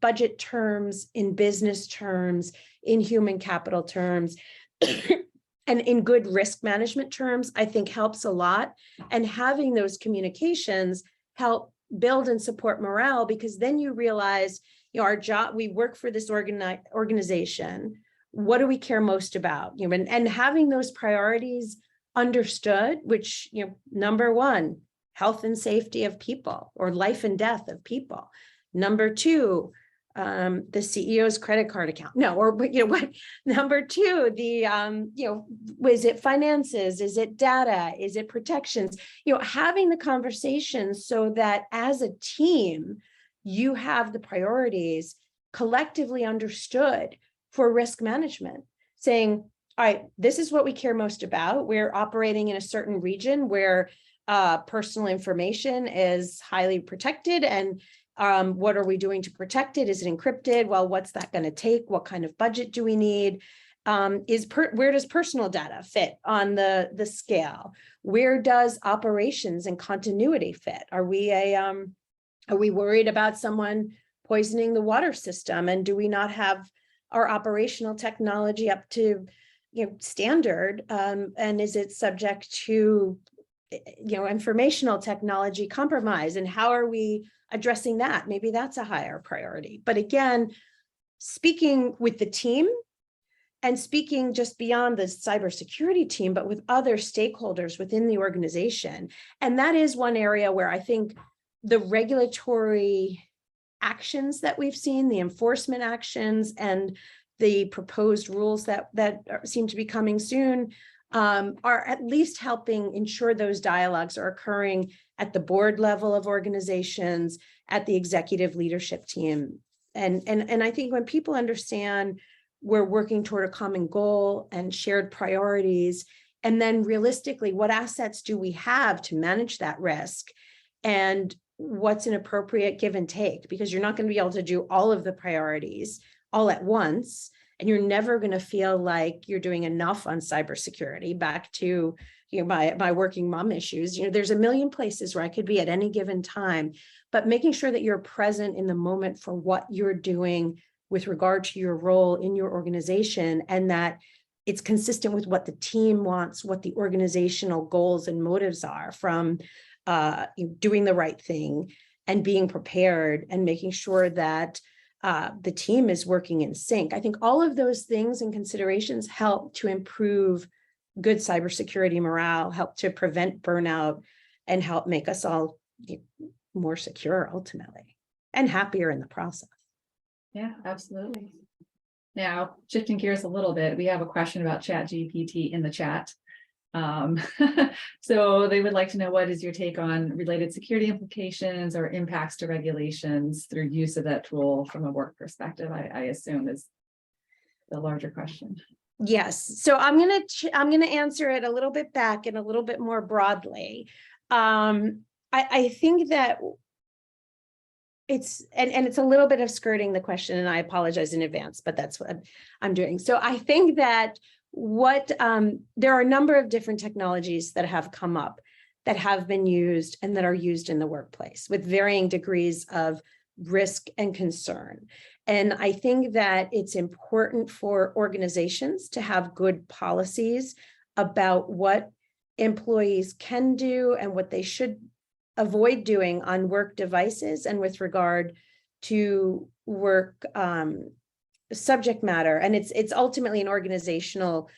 budget terms, in business terms, in human capital terms, and in good risk management terms, I think helps a lot. And having those communications help build and support morale, because then you realize, our job, we work for this organization. What do we care most about? And having those priorities understood, which, number one, health and safety of people, or life and death of people. Number two, the CEO's credit card account. No, or what? Number two, was it finances? Is it data? Is it protections? Having the conversations so that as a team, you have the priorities collectively understood for risk management, saying, all right, this is what we care most about. We're operating in a certain region where personal information is highly protected, and what are we doing to protect it? Is it encrypted? Well, what's that going to take? What kind of budget do we need? Where does personal data fit on the scale? Where does operations and continuity fit? Are we worried about someone poisoning the water system? And do we not have our operational technology up to standard? And is it subject to informational technology compromise? And how are we addressing that? Maybe that's a higher priority. But again, speaking with the team, and speaking just beyond the cybersecurity team, but with other stakeholders within the organization. And that is one area where I think the regulatory actions that we've seen, the enforcement actions, and the proposed rules that seem to be coming soon, are at least helping ensure those dialogues are occurring at the board level of organizations, at the executive leadership team. And I think when people understand we're working toward a common goal and shared priorities, and then realistically, what assets do we have to manage that risk, and what's an appropriate give and take, because you're not going to be able to do all of the priorities all at once. And you're never going to feel like you're doing enough on cybersecurity. Back to my working mom issues. There's a million places where I could be at any given time, but making sure that you're present in the moment for what you're doing with regard to your role in your organization, and that it's consistent with what the team wants, what the organizational goals and motives are, from doing the right thing and being prepared, and making sure that the team is working in sync. I think all of those things and considerations help to improve good cybersecurity morale, help to prevent burnout, and help make us all more secure ultimately, and happier in the process. Yeah, absolutely. Now, shifting gears a little bit, we have a question about ChatGPT in the chat. So they would like to know, what is your take on related security implications or impacts to regulations through use of that tool from a work perspective? I assume is the larger question. Yes. So I'm gonna answer it a little bit back and a little bit more broadly. I think that it's a little bit of skirting the question, and I apologize in advance, but that's what I'm doing. So I think that there are a number of different technologies that have come up, that have been used and that are used in the workplace with varying degrees of risk and concern. And I think that it's important for organizations to have good policies about what employees can do and what they should avoid doing on work devices and with regard to work subject matter. And it's ultimately an organizational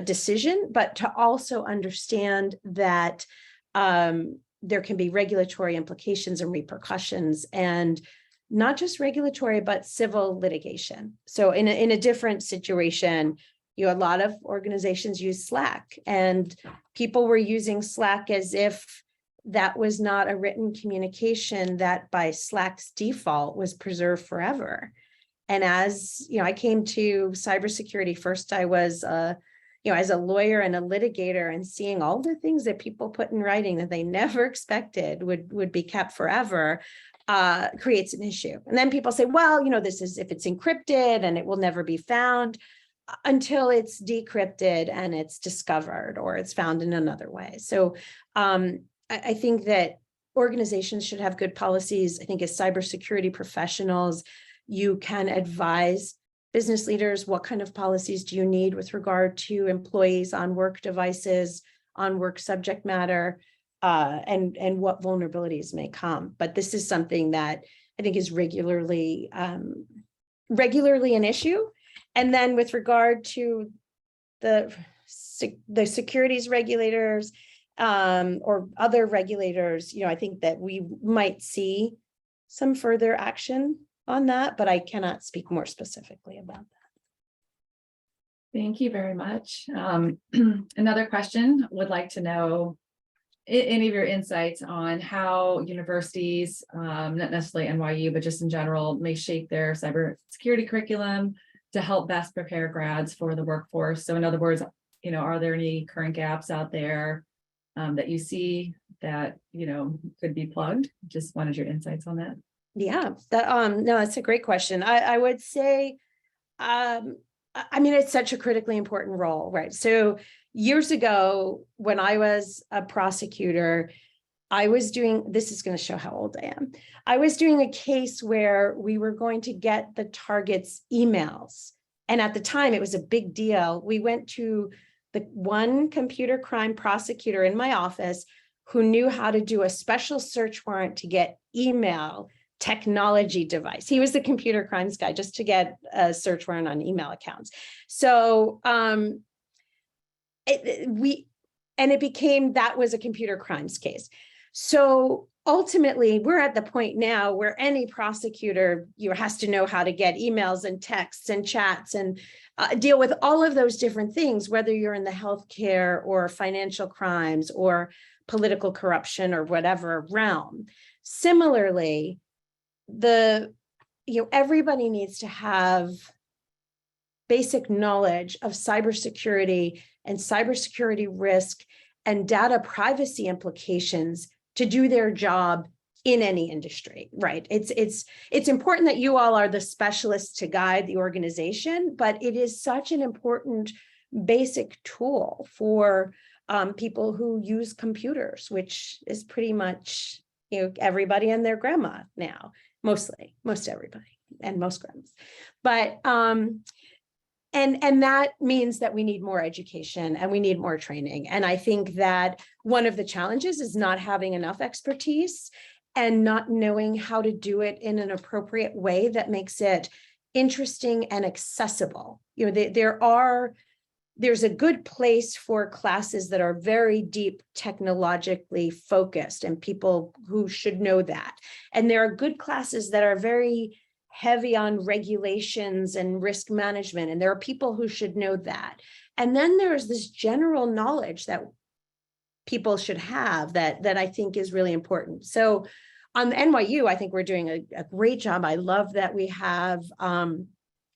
decision, but to also understand that there can be regulatory implications and repercussions, and not just regulatory, but civil litigation. So in a different situation, a lot of organizations use Slack, and people were using Slack as if that was not a written communication that by Slack's default was preserved forever. And as I came to cybersecurity, first I was as a lawyer and a litigator, and seeing all the things that people put in writing that they never expected would be kept forever, creates an issue. And then people say, well, this is if it's encrypted and it will never be found, until it's decrypted and it's discovered or it's found in another way. So I think that organizations should have good policies. I think as cybersecurity professionals, you can advise business leaders, what kind of policies do you need with regard to employees on work devices, on work subject matter, and what vulnerabilities may come. But this is something that I think is regularly an issue. And then with regard to the securities regulators or other regulators, I think that we might see some further action on that, but I cannot speak more specifically about that. Thank you very much. Another question, would like to know any of your insights on how universities, not necessarily NYU, but just in general, may shape their cybersecurity curriculum to help best prepare grads for the workforce. So in other words, are there any current gaps out there that you see that, could be plugged? Just wanted your insights on that. Yeah, no, that's a great question. I would say, it's such a critically important role, right? So years ago, when I was a prosecutor, I was doing, this is going to show how old I am. I was doing a case where we were going to get the target's emails. And at the time, it was a big deal. We went to the one computer crime prosecutor in my office who knew how to do a special search warrant to get email technology device. He was the computer crimes guy just to get a search warrant on email accounts. So it became, that was a computer crimes case. So ultimately, we're at the point now where any prosecutor has to know how to get emails and texts and chats and deal with all of those different things, whether you're in the healthcare or financial crimes or political corruption or whatever realm. Similarly, everybody needs to have basic knowledge of cybersecurity and cybersecurity risk and data privacy implications to do their job in any industry, right? It's important that you all are the specialists to guide the organization, but it is such an important basic tool for people who use computers, which is pretty much everybody and their grandma now. Most everybody and most grants, but and that means that we need more education and we need more training. And I think that one of the challenges is not having enough expertise and not knowing how to do it in an appropriate way that makes it interesting and accessible. There's a good place for classes that are very deep technologically focused and people who should know that. And there are good classes that are very heavy on regulations and risk management. And there are people who should know that. And then there's this general knowledge that people should have that I think is really important. So on NYU, I think we're doing a great job. I love that we have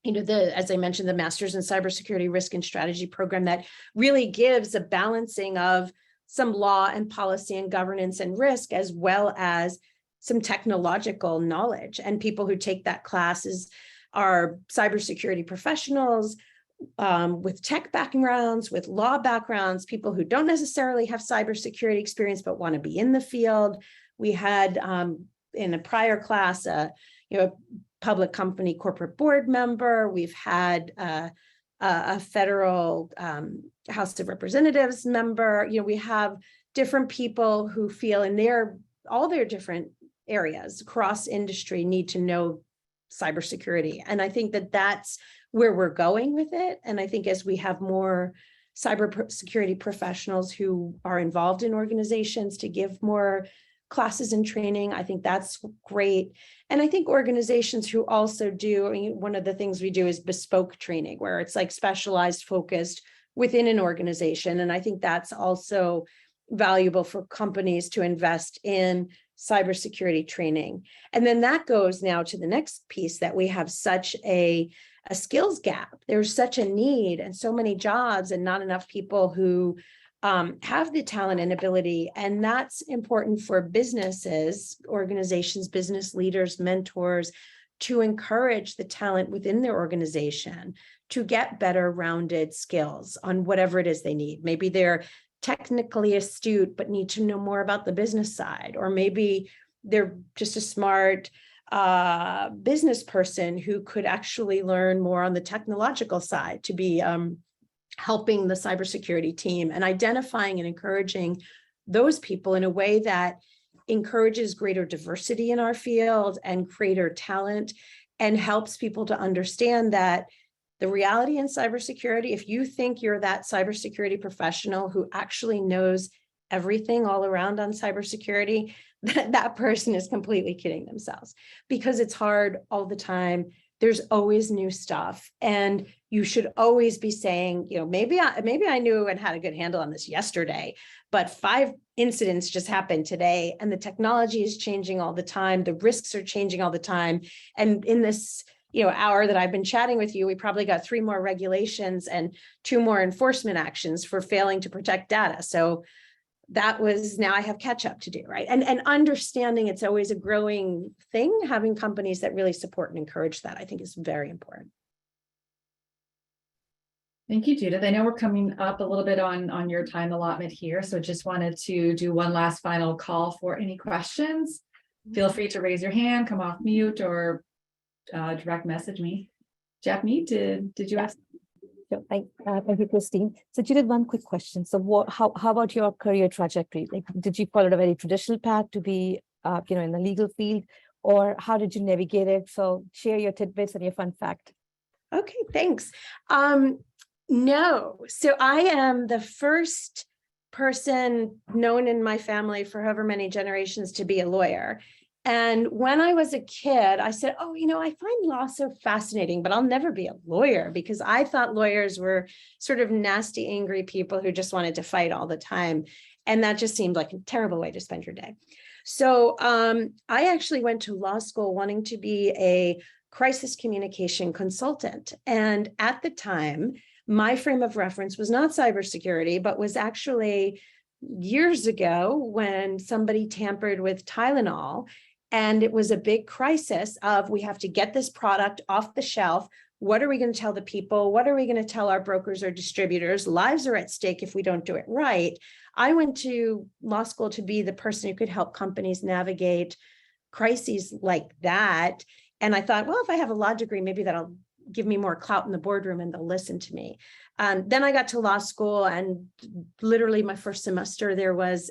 as I mentioned, the Masters in Cybersecurity Risk and Strategy program that really gives a balancing of some law and policy and governance and risk, as well as some technological knowledge. And people who take that class are cybersecurity professionals with tech backgrounds, with law backgrounds, people who don't necessarily have cybersecurity experience, but want to be in the field. We had in a prior class, public company corporate board member. We've had a federal House of Representatives member. We have different people who feel in all their different areas across industry need to know cybersecurity. And I think that that's where we're going with it. And I think as we have more cybersecurity professionals who are involved in organizations to give more classes and training, I think that's great. And I think organizations who also do, one of the things we do is bespoke training, where it's like specialized, focused within an organization. And I think that's also valuable for companies to invest in cybersecurity training. And then that goes now to the next piece, that we have such a skills gap. There's such a need and so many jobs and not enough people who have the talent and ability. And that's important for businesses, organizations, business leaders, mentors, to encourage the talent within their organization to get better rounded skills on whatever it is they need. Maybe they're technically astute, but need to know more about the business side, or maybe they're just a smart business person who could actually learn more on the technological side to be helping the cybersecurity team, and identifying and encouraging those people in a way that encourages greater diversity in our field and greater talent, and helps people to understand that the reality in cybersecurity, if you think you're that cybersecurity professional who actually knows everything all around on cybersecurity, that person is completely kidding themselves, because it's hard all the time. There's always new stuff, and you should always be saying, maybe I knew and had a good handle on this yesterday, but 5 incidents just happened today, and the technology is changing all the time. The risks are changing all the time. And in this hour that I've been chatting with you, we probably got 3 more regulations and 2 more enforcement actions for failing to protect data. So now I have catch up to do, right? And understanding it's always a growing thing, having companies that really support and encourage that, I think, is very important. Thank you, Judith. I know we're coming up a little bit on your time allotment here, so just wanted to do one last final call for any questions. Feel free to raise your hand, come off mute, or direct message me. Japanese, did you ask? Thank you, Christine. So Judith, one quick question. So how about your career trajectory? Like, did you follow a very traditional path to be, in the legal field, or how did you navigate it? So share your tidbits and your fun fact. Okay, thanks. No, so I am the first person known in my family for however many generations to be a lawyer. And when I was a kid, I said, I find law so fascinating, but I'll never be a lawyer, because I thought lawyers were sort of nasty, angry people who just wanted to fight all the time. And that just seemed like a terrible way to spend your day. So I actually went to law school wanting to be a crisis communication consultant. And at the time, my frame of reference was not cybersecurity, but was actually years ago when somebody tampered with Tylenol. And it was a big crisis of, we have to get this product off the shelf. What are we going to tell the people? What are we going to tell our brokers or distributors? Lives are at stake if we don't do it right. I went to law school to be the person who could help companies navigate crises like that. And I thought, well, if I have a law degree, maybe that'll give me more clout in the boardroom and they'll listen to me. Then I got to law school, and literally my first semester, there was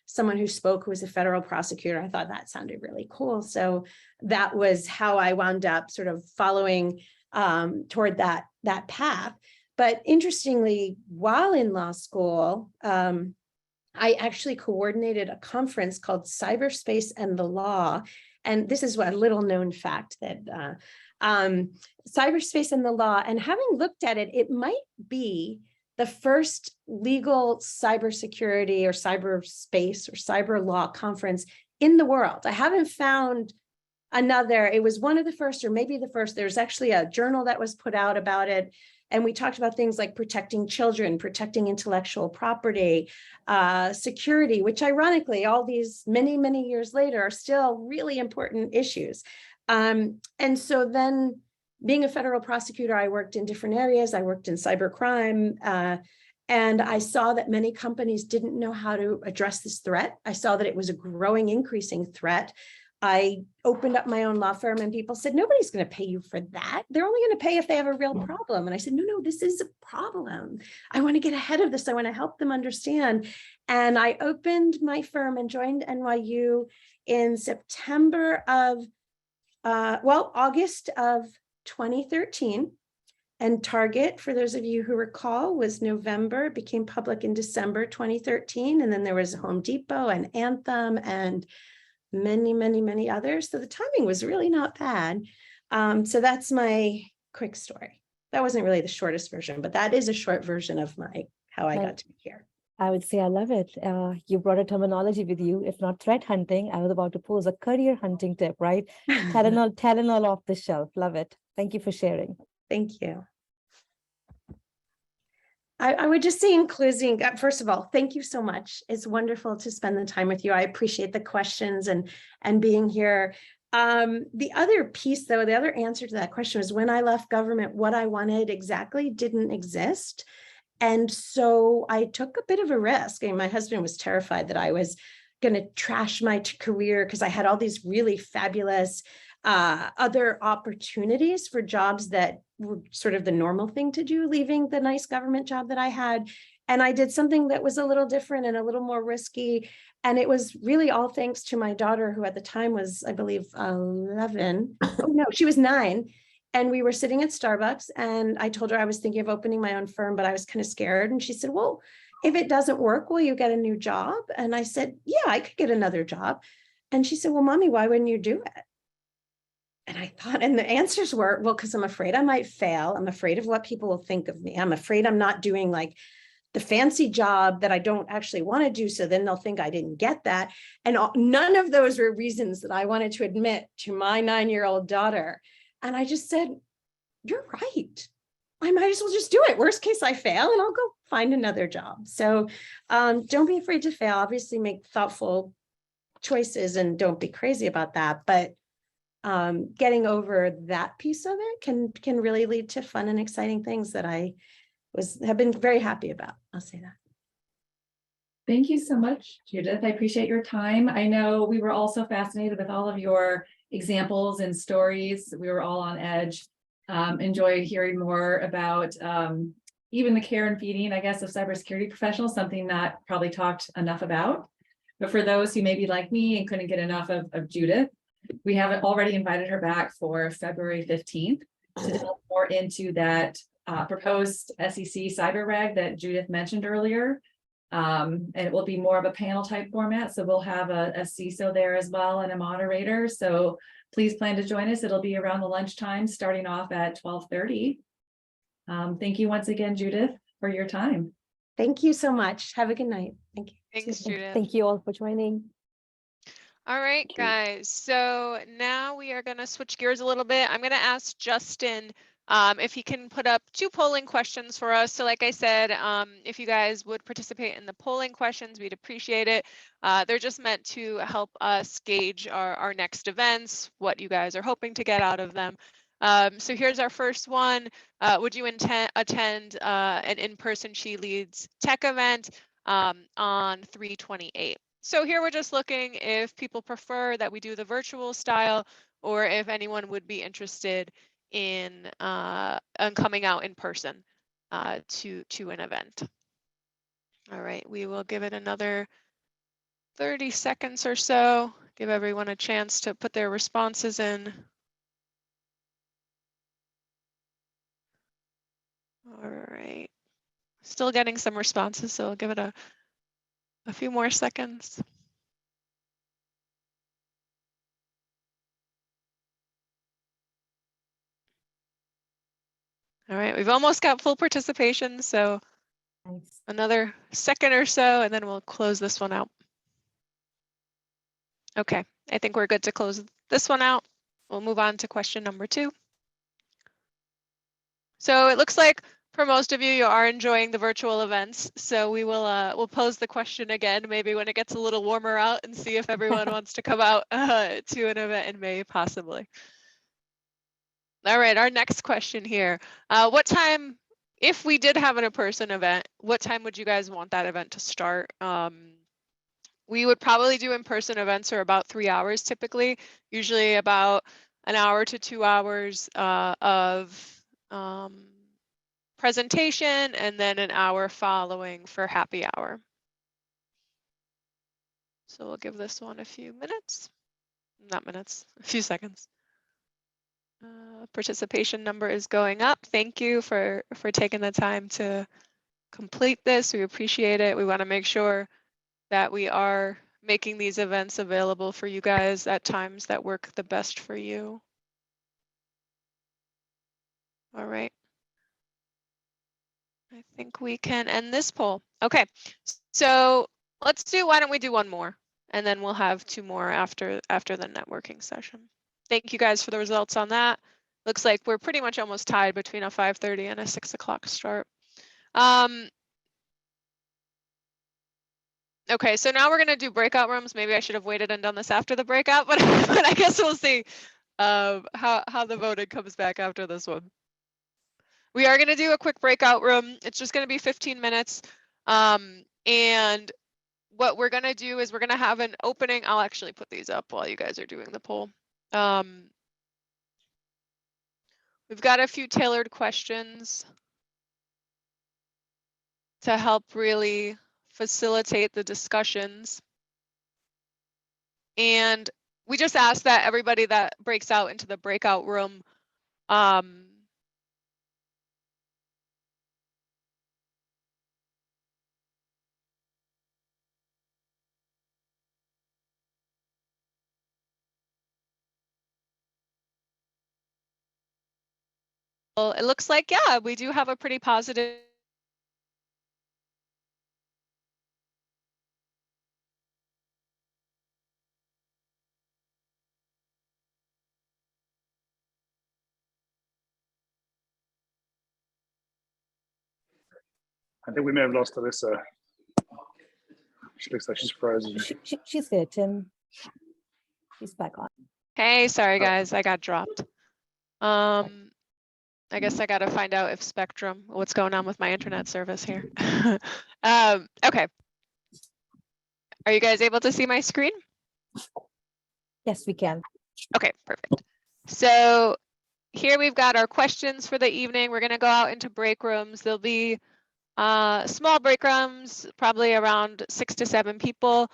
someone who spoke who was a federal prosecutor. I thought that sounded really cool. So that was how I wound up sort of following toward that path. But interestingly, while in law school, I actually coordinated a conference called Cyberspace and the Law. And this is a little known fact, that cyberspace and the law, and having looked at it, it might be the first legal cybersecurity or cyberspace or cyber law conference in the world. I haven't found another. It was one of the first, or maybe the first. There's actually a journal that was put out about it. And we talked about things like protecting children, protecting intellectual property, security, which ironically, all these many, many years later are still really important issues. And so then, being a federal prosecutor, I worked in different areas. I worked in cybercrime, and I saw that many companies didn't know how to address this threat. I saw that it was a growing, increasing threat. I opened up my own law firm and people said, nobody's going to pay you for that. They're only going to pay if they have a real problem. And I said, no, this is a problem. I want to get ahead of this. I want to help them understand. And I opened my firm and joined NYU in September of, August of 2013. And Target, for those of you who recall, was November, became public in December 2013. And then there was Home Depot and Anthem and many, many, many others. So the timing was really not bad. So that's my quick story. That wasn't really the shortest version, but that is a short version of how I got to be here. I would say I love it. You brought a terminology with you, if not threat hunting. I was about to pose a career hunting tip, right? Tylenol off the shelf. Love it. Thank you for sharing. Thank you. I would just say in closing, first of all, thank you so much. It's wonderful to spend the time with you. I appreciate the questions and being here. The other piece, though, the other answer to that question was when I left government, what I wanted exactly didn't exist. And so I took a bit of a risk. I mean, my husband was terrified that I was going to trash my career because I had all these really fabulous other opportunities for jobs that were sort of the normal thing to do, leaving the nice government job that I had. And I did something that was a little different and a little more risky. And it was really all thanks to my daughter, who at the time was, I believe, 11. Oh, no, she was 9. And we were sitting at Starbucks and I told her I was thinking of opening my own firm, but I was kind of scared. And she said, well, if it doesn't work, will you get a new job? And I said, yeah, I could get another job. And she said, well, Mommy, why wouldn't you do it? And I thought, and the answers were, well, because I'm afraid I might fail. I'm afraid of what people will think of me. I'm afraid I'm not doing like the fancy job that I don't actually want to do. So then they'll think I didn't get that. And none of those were reasons that I wanted to admit to my 9-year-old daughter. And I just said, you're right. I might as well just do it. Worst case, I fail and I'll go find another job. So don't be afraid to fail. Obviously make thoughtful choices and don't be crazy about that. But getting over that piece of it can really lead to fun and exciting things that I have been very happy about. I'll say that. Thank you so much, Judith. I appreciate your time. I know we were also fascinated with all of your examples and stories. We were all on edge. Enjoy hearing more about even the care and feeding, I guess, of cybersecurity professionals, something not probably talked enough about. But for those who may be like me and couldn't get enough of Judith, we have already invited her back for February 15th to delve more into that proposed SEC cyber reg that Judith mentioned earlier. And it will be more of a panel type format. So we'll have a CISO there as well and a moderator. So please plan to join us. It'll be around the lunchtime, starting off at 12:30. Thank you once again, Judith, for your time. Thank you so much. Have a good night. Thank you. Thanks, Judith. Thank you all for joining. All right, guys. So now we are going to switch gears a little bit. I'm going to ask Justin if he can put up 2 polling questions for us. So like I said, if you guys would participate in the polling questions, we'd appreciate it. They're just meant to help us gauge our next events, what you guys are hoping to get out of them. So here's our first one. Would you attend an in-person SheLeadsTech event on 3/28? So here we're just looking if people prefer that we do the virtual style or if anyone would be interested in coming out in person to an event. All right, we will give it another 30 seconds or so, give everyone a chance to put their responses in. All right, still getting some responses, so I'll give it a few more seconds. All right, we've almost got full participation, so Thanks. another second or so, and then we'll close this one out. Okay, I think we're good to close this one out. We'll move on to question number 2. So it looks like for most of you, you are enjoying the virtual events. So we will we'll pose the question again, maybe when it gets a little warmer out, and see if everyone wants to come out to an event in May, possibly. All right, our next question here. What time, if we did have an in-person event, what time would you guys want that event to start? We would probably do in-person events are about 3 hours typically, usually about an hour to 2 hours of presentation and then an hour following for happy hour. So we'll give this one a few minutes, not minutes, a few seconds. Participation number is going up. Thank you for taking the time to complete this. We appreciate it. We want to make sure that we are making these events available for you guys at times that work the best for you. All right. I think we can end this poll. Okay, so why don't we do one more and then we'll have 2 more after the networking session. Thank you guys for the results on that. Looks like we're pretty much almost tied between a 5:30 and a 6 o'clock start. Okay, so now we're gonna do breakout rooms. Maybe I should have waited and done this after the breakout, but, but I guess we'll see how the voting comes back after this one. We are gonna do a quick breakout room. It's just gonna be 15 minutes. And what we're gonna do is we're gonna have an opening. I'll actually put these up while you guys are doing the poll. We've got a few tailored questions to help really facilitate the discussions. And we just ask that everybody that breaks out into the breakout room well, it looks like, yeah, we do have a pretty positive. I think we may have lost Alyssa. She looks like she's frozen. She's here, Tim. She's back on. Hey, sorry guys, I got dropped. I guess I gotta find out if Spectrum, what's going on with my internet service here. Okay. Are you guys able to see my screen? Yes, we can. Okay, perfect. So here we've got our questions for the evening. We're gonna go out into break rooms. There'll be small break rooms, probably around 6 to 7 people.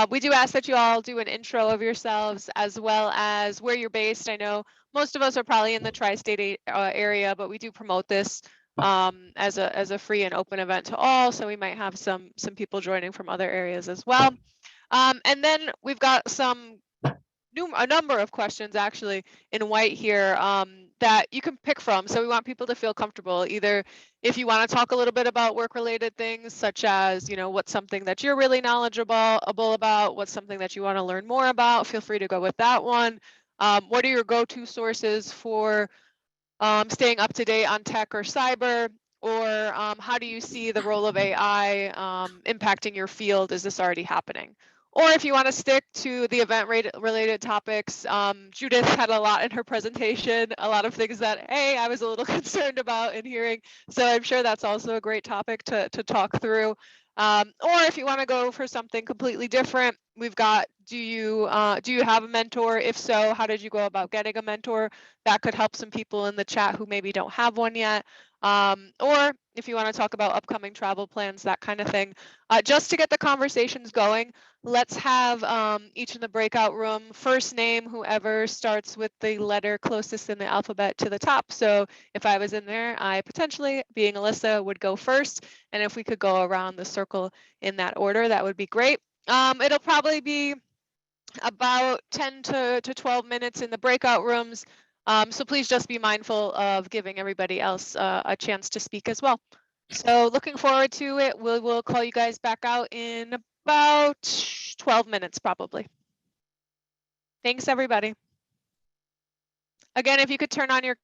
We do ask that you all do an intro of yourselves as well as where you're based. I know most of us are probably in the tri-state area, but we do promote this as a free and open event to all. So we might have some people joining from other areas as well. And then we've got a number of questions actually in white here that you can pick from. So we want people to feel comfortable, either if you want to talk a little bit about work-related things, such as, you know, what's something that you're really knowledgeable about, what's something that you want to learn more about, feel free to go with that one. What are your go-to sources for staying up to date on tech or cyber? Or how do you see the role of AI impacting your field? Is this already happening? Or if you want to stick to the event-related topics, Judith had a lot in her presentation, a lot of things that, hey, I was a little concerned about in hearing. So I'm sure that's also a great topic to talk through. Or if you want to go for something completely different, we've got, do you have a mentor? If so, how did you go about getting a mentor? That could help some people in the chat who maybe don't have one yet. Or if you want to talk about upcoming travel plans, that kind of thing. Just to get the conversations going, let's have each in the breakout room, first name, whoever starts with the letter closest in the alphabet to the top. So if I was in there, I potentially, being Alyssa, would go first. And if we could go around the circle in that order, that would be great. It'll probably be about 10 to 12 minutes in the breakout rooms. So please just be mindful of giving everybody else a chance to speak as well. So looking forward to it. We'll call you guys back out in about 12 minutes probably. Thanks everybody. Again, if you could turn on your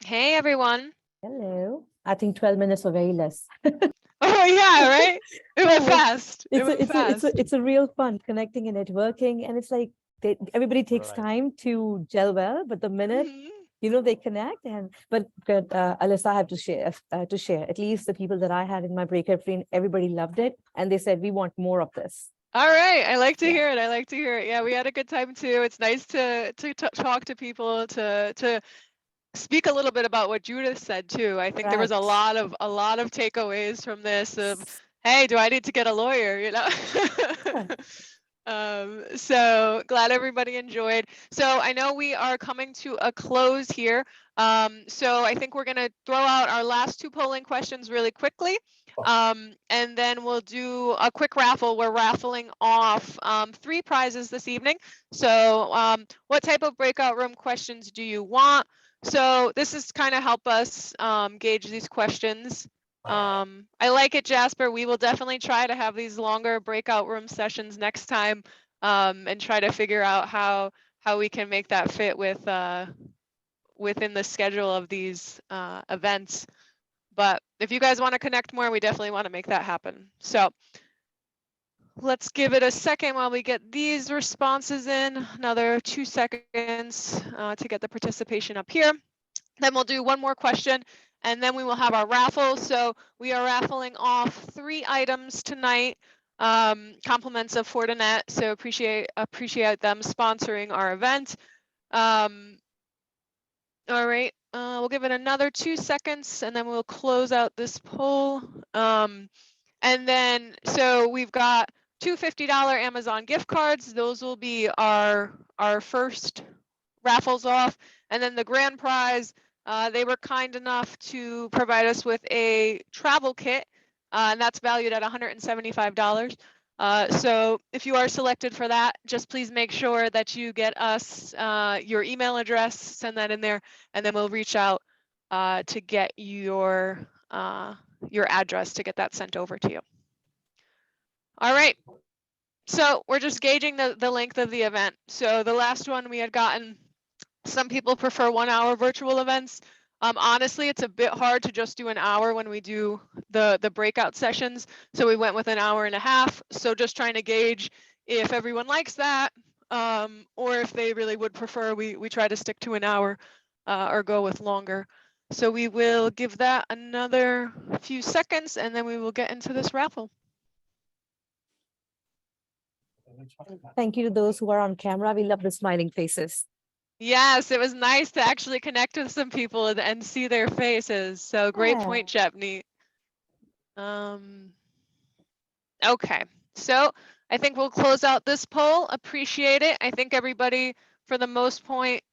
Hey, everyone. Hello. I think 12 minutes were very less. Oh, yeah, right? It went No, fast. It went fast. it's a real fun connecting and networking. And it's like everybody takes time to gel well, but the minute Mhm. they connect but Alyssa, I have to share at least the people that I had in my breakout room, everybody loved it. And they said, we want more of this. All right. I like to Yeah. hear it. I like to hear it. Yeah, we had a good time too. It's nice to talk to people, to speak a little bit about what Judith said too. I think there was a Right. lot of takeaways from this of, hey, do I need to get a lawyer? You know? Yeah. So glad everybody enjoyed. So I know we are coming to a close here. So I think we're gonna throw out our last two polling questions really quickly. And then we'll do a quick raffle. We're raffling off 3 prizes this evening. So what type of breakout room questions do you want? So this is kind of help us gauge these questions. I like it, Jasper. We will definitely try to have these longer breakout room sessions next time, and try to figure out how we can make that fit with within the schedule of these events. But if you guys want to connect more, we definitely want to make that happen. So let's give it a second while we get these responses in. Another 2 seconds to get the participation up here. Then we'll do one more question, and then we will have our raffle. So we are raffling off 3 items tonight, compliments of Fortinet. So appreciate them sponsoring our event. All right, we'll give it another 2 seconds, and then we'll close out this poll. And then, so we've got 2 $50 Amazon gift cards. Those will be our first raffles off. And then the grand prize, they were kind enough to provide us with a travel kit, and that's valued at $175. So if you are selected for that, just please make sure that you get us your email address, send that in there, and then we'll reach out to get your address to get that sent over to you. All right. So we're just gauging the length of the event. So the last one we had gotten, some people prefer 1 hour virtual events. Honestly, it's a bit hard to just do an hour when we do the breakout sessions. So we went with an hour and a half. So just trying to gauge if everyone likes that, or if they really would prefer we try to stick to an hour or go with longer. So we will give that another few seconds, and then we will get into this raffle. Thank you to those who are on camera. We love the smiling faces. Yes, it was nice to actually connect with some people and see their faces. So great Yeah. point, Jepney. Okay, so I think we'll close out this poll. Appreciate it. I think everybody, for the most point,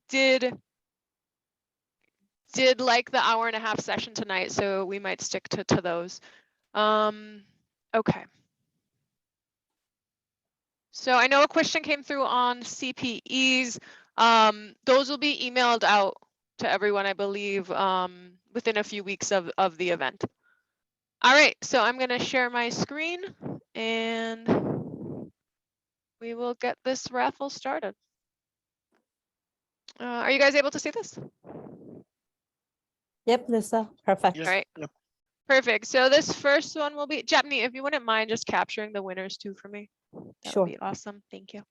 did like the hour and a half session tonight. So we might stick to those. Okay. So I know a question came through on CPEs. Those will be emailed out to everyone, I believe, within a few weeks of the event. All right, so I'm going to share my screen and we will get this raffle started. Are you guys able to see this? Yep, Lisa. Perfect. All right. Yep. Perfect. So this first one will be, Japney, if you wouldn't mind just capturing the winners too for me. That would be awesome. Thank you.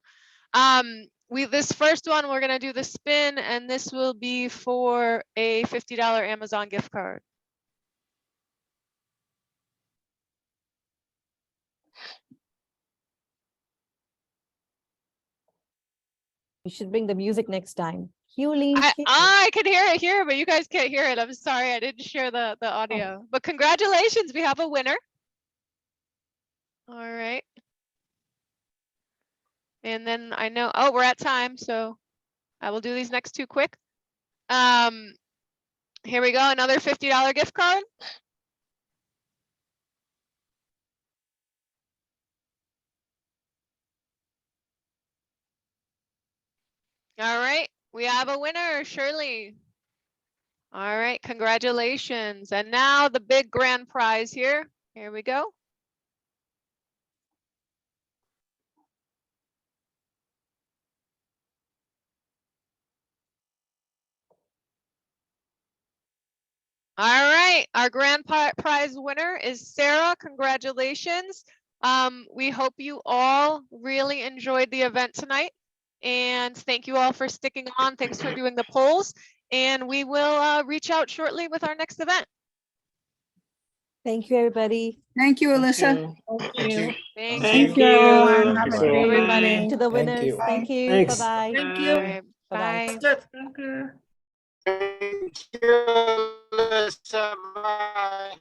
This first one, we're gonna do the spin, and this will be for a $50 Amazon gift card. You should bring the music next time. Hewley. I can hear it here, but you guys can't hear it. I'm sorry, I didn't share the audio. But congratulations, we have a winner. All right. And then I know, oh, we're at time, so I will do these next 2 quick. Here we go, another $50 gift card. All right, we have a winner, Shirley. All right, congratulations. And now the big grand prize here. Here we go. All right, our grand prize winner is Sarah. Congratulations. We hope you all really enjoyed the event tonight. And thank you all for sticking on. Thanks for doing the polls. And we will reach out shortly with our next event. Thank you, everybody. Thank you, Alyssa. Thank you. Thank Thank you. you. Thank Have you, a Sarah. great Everybody. evening. To the Thank winners. you. Thank you. Thanks. Bye-bye. Thank All you. right, Bye-bye. bye. Thank you, Alyssa. Bye.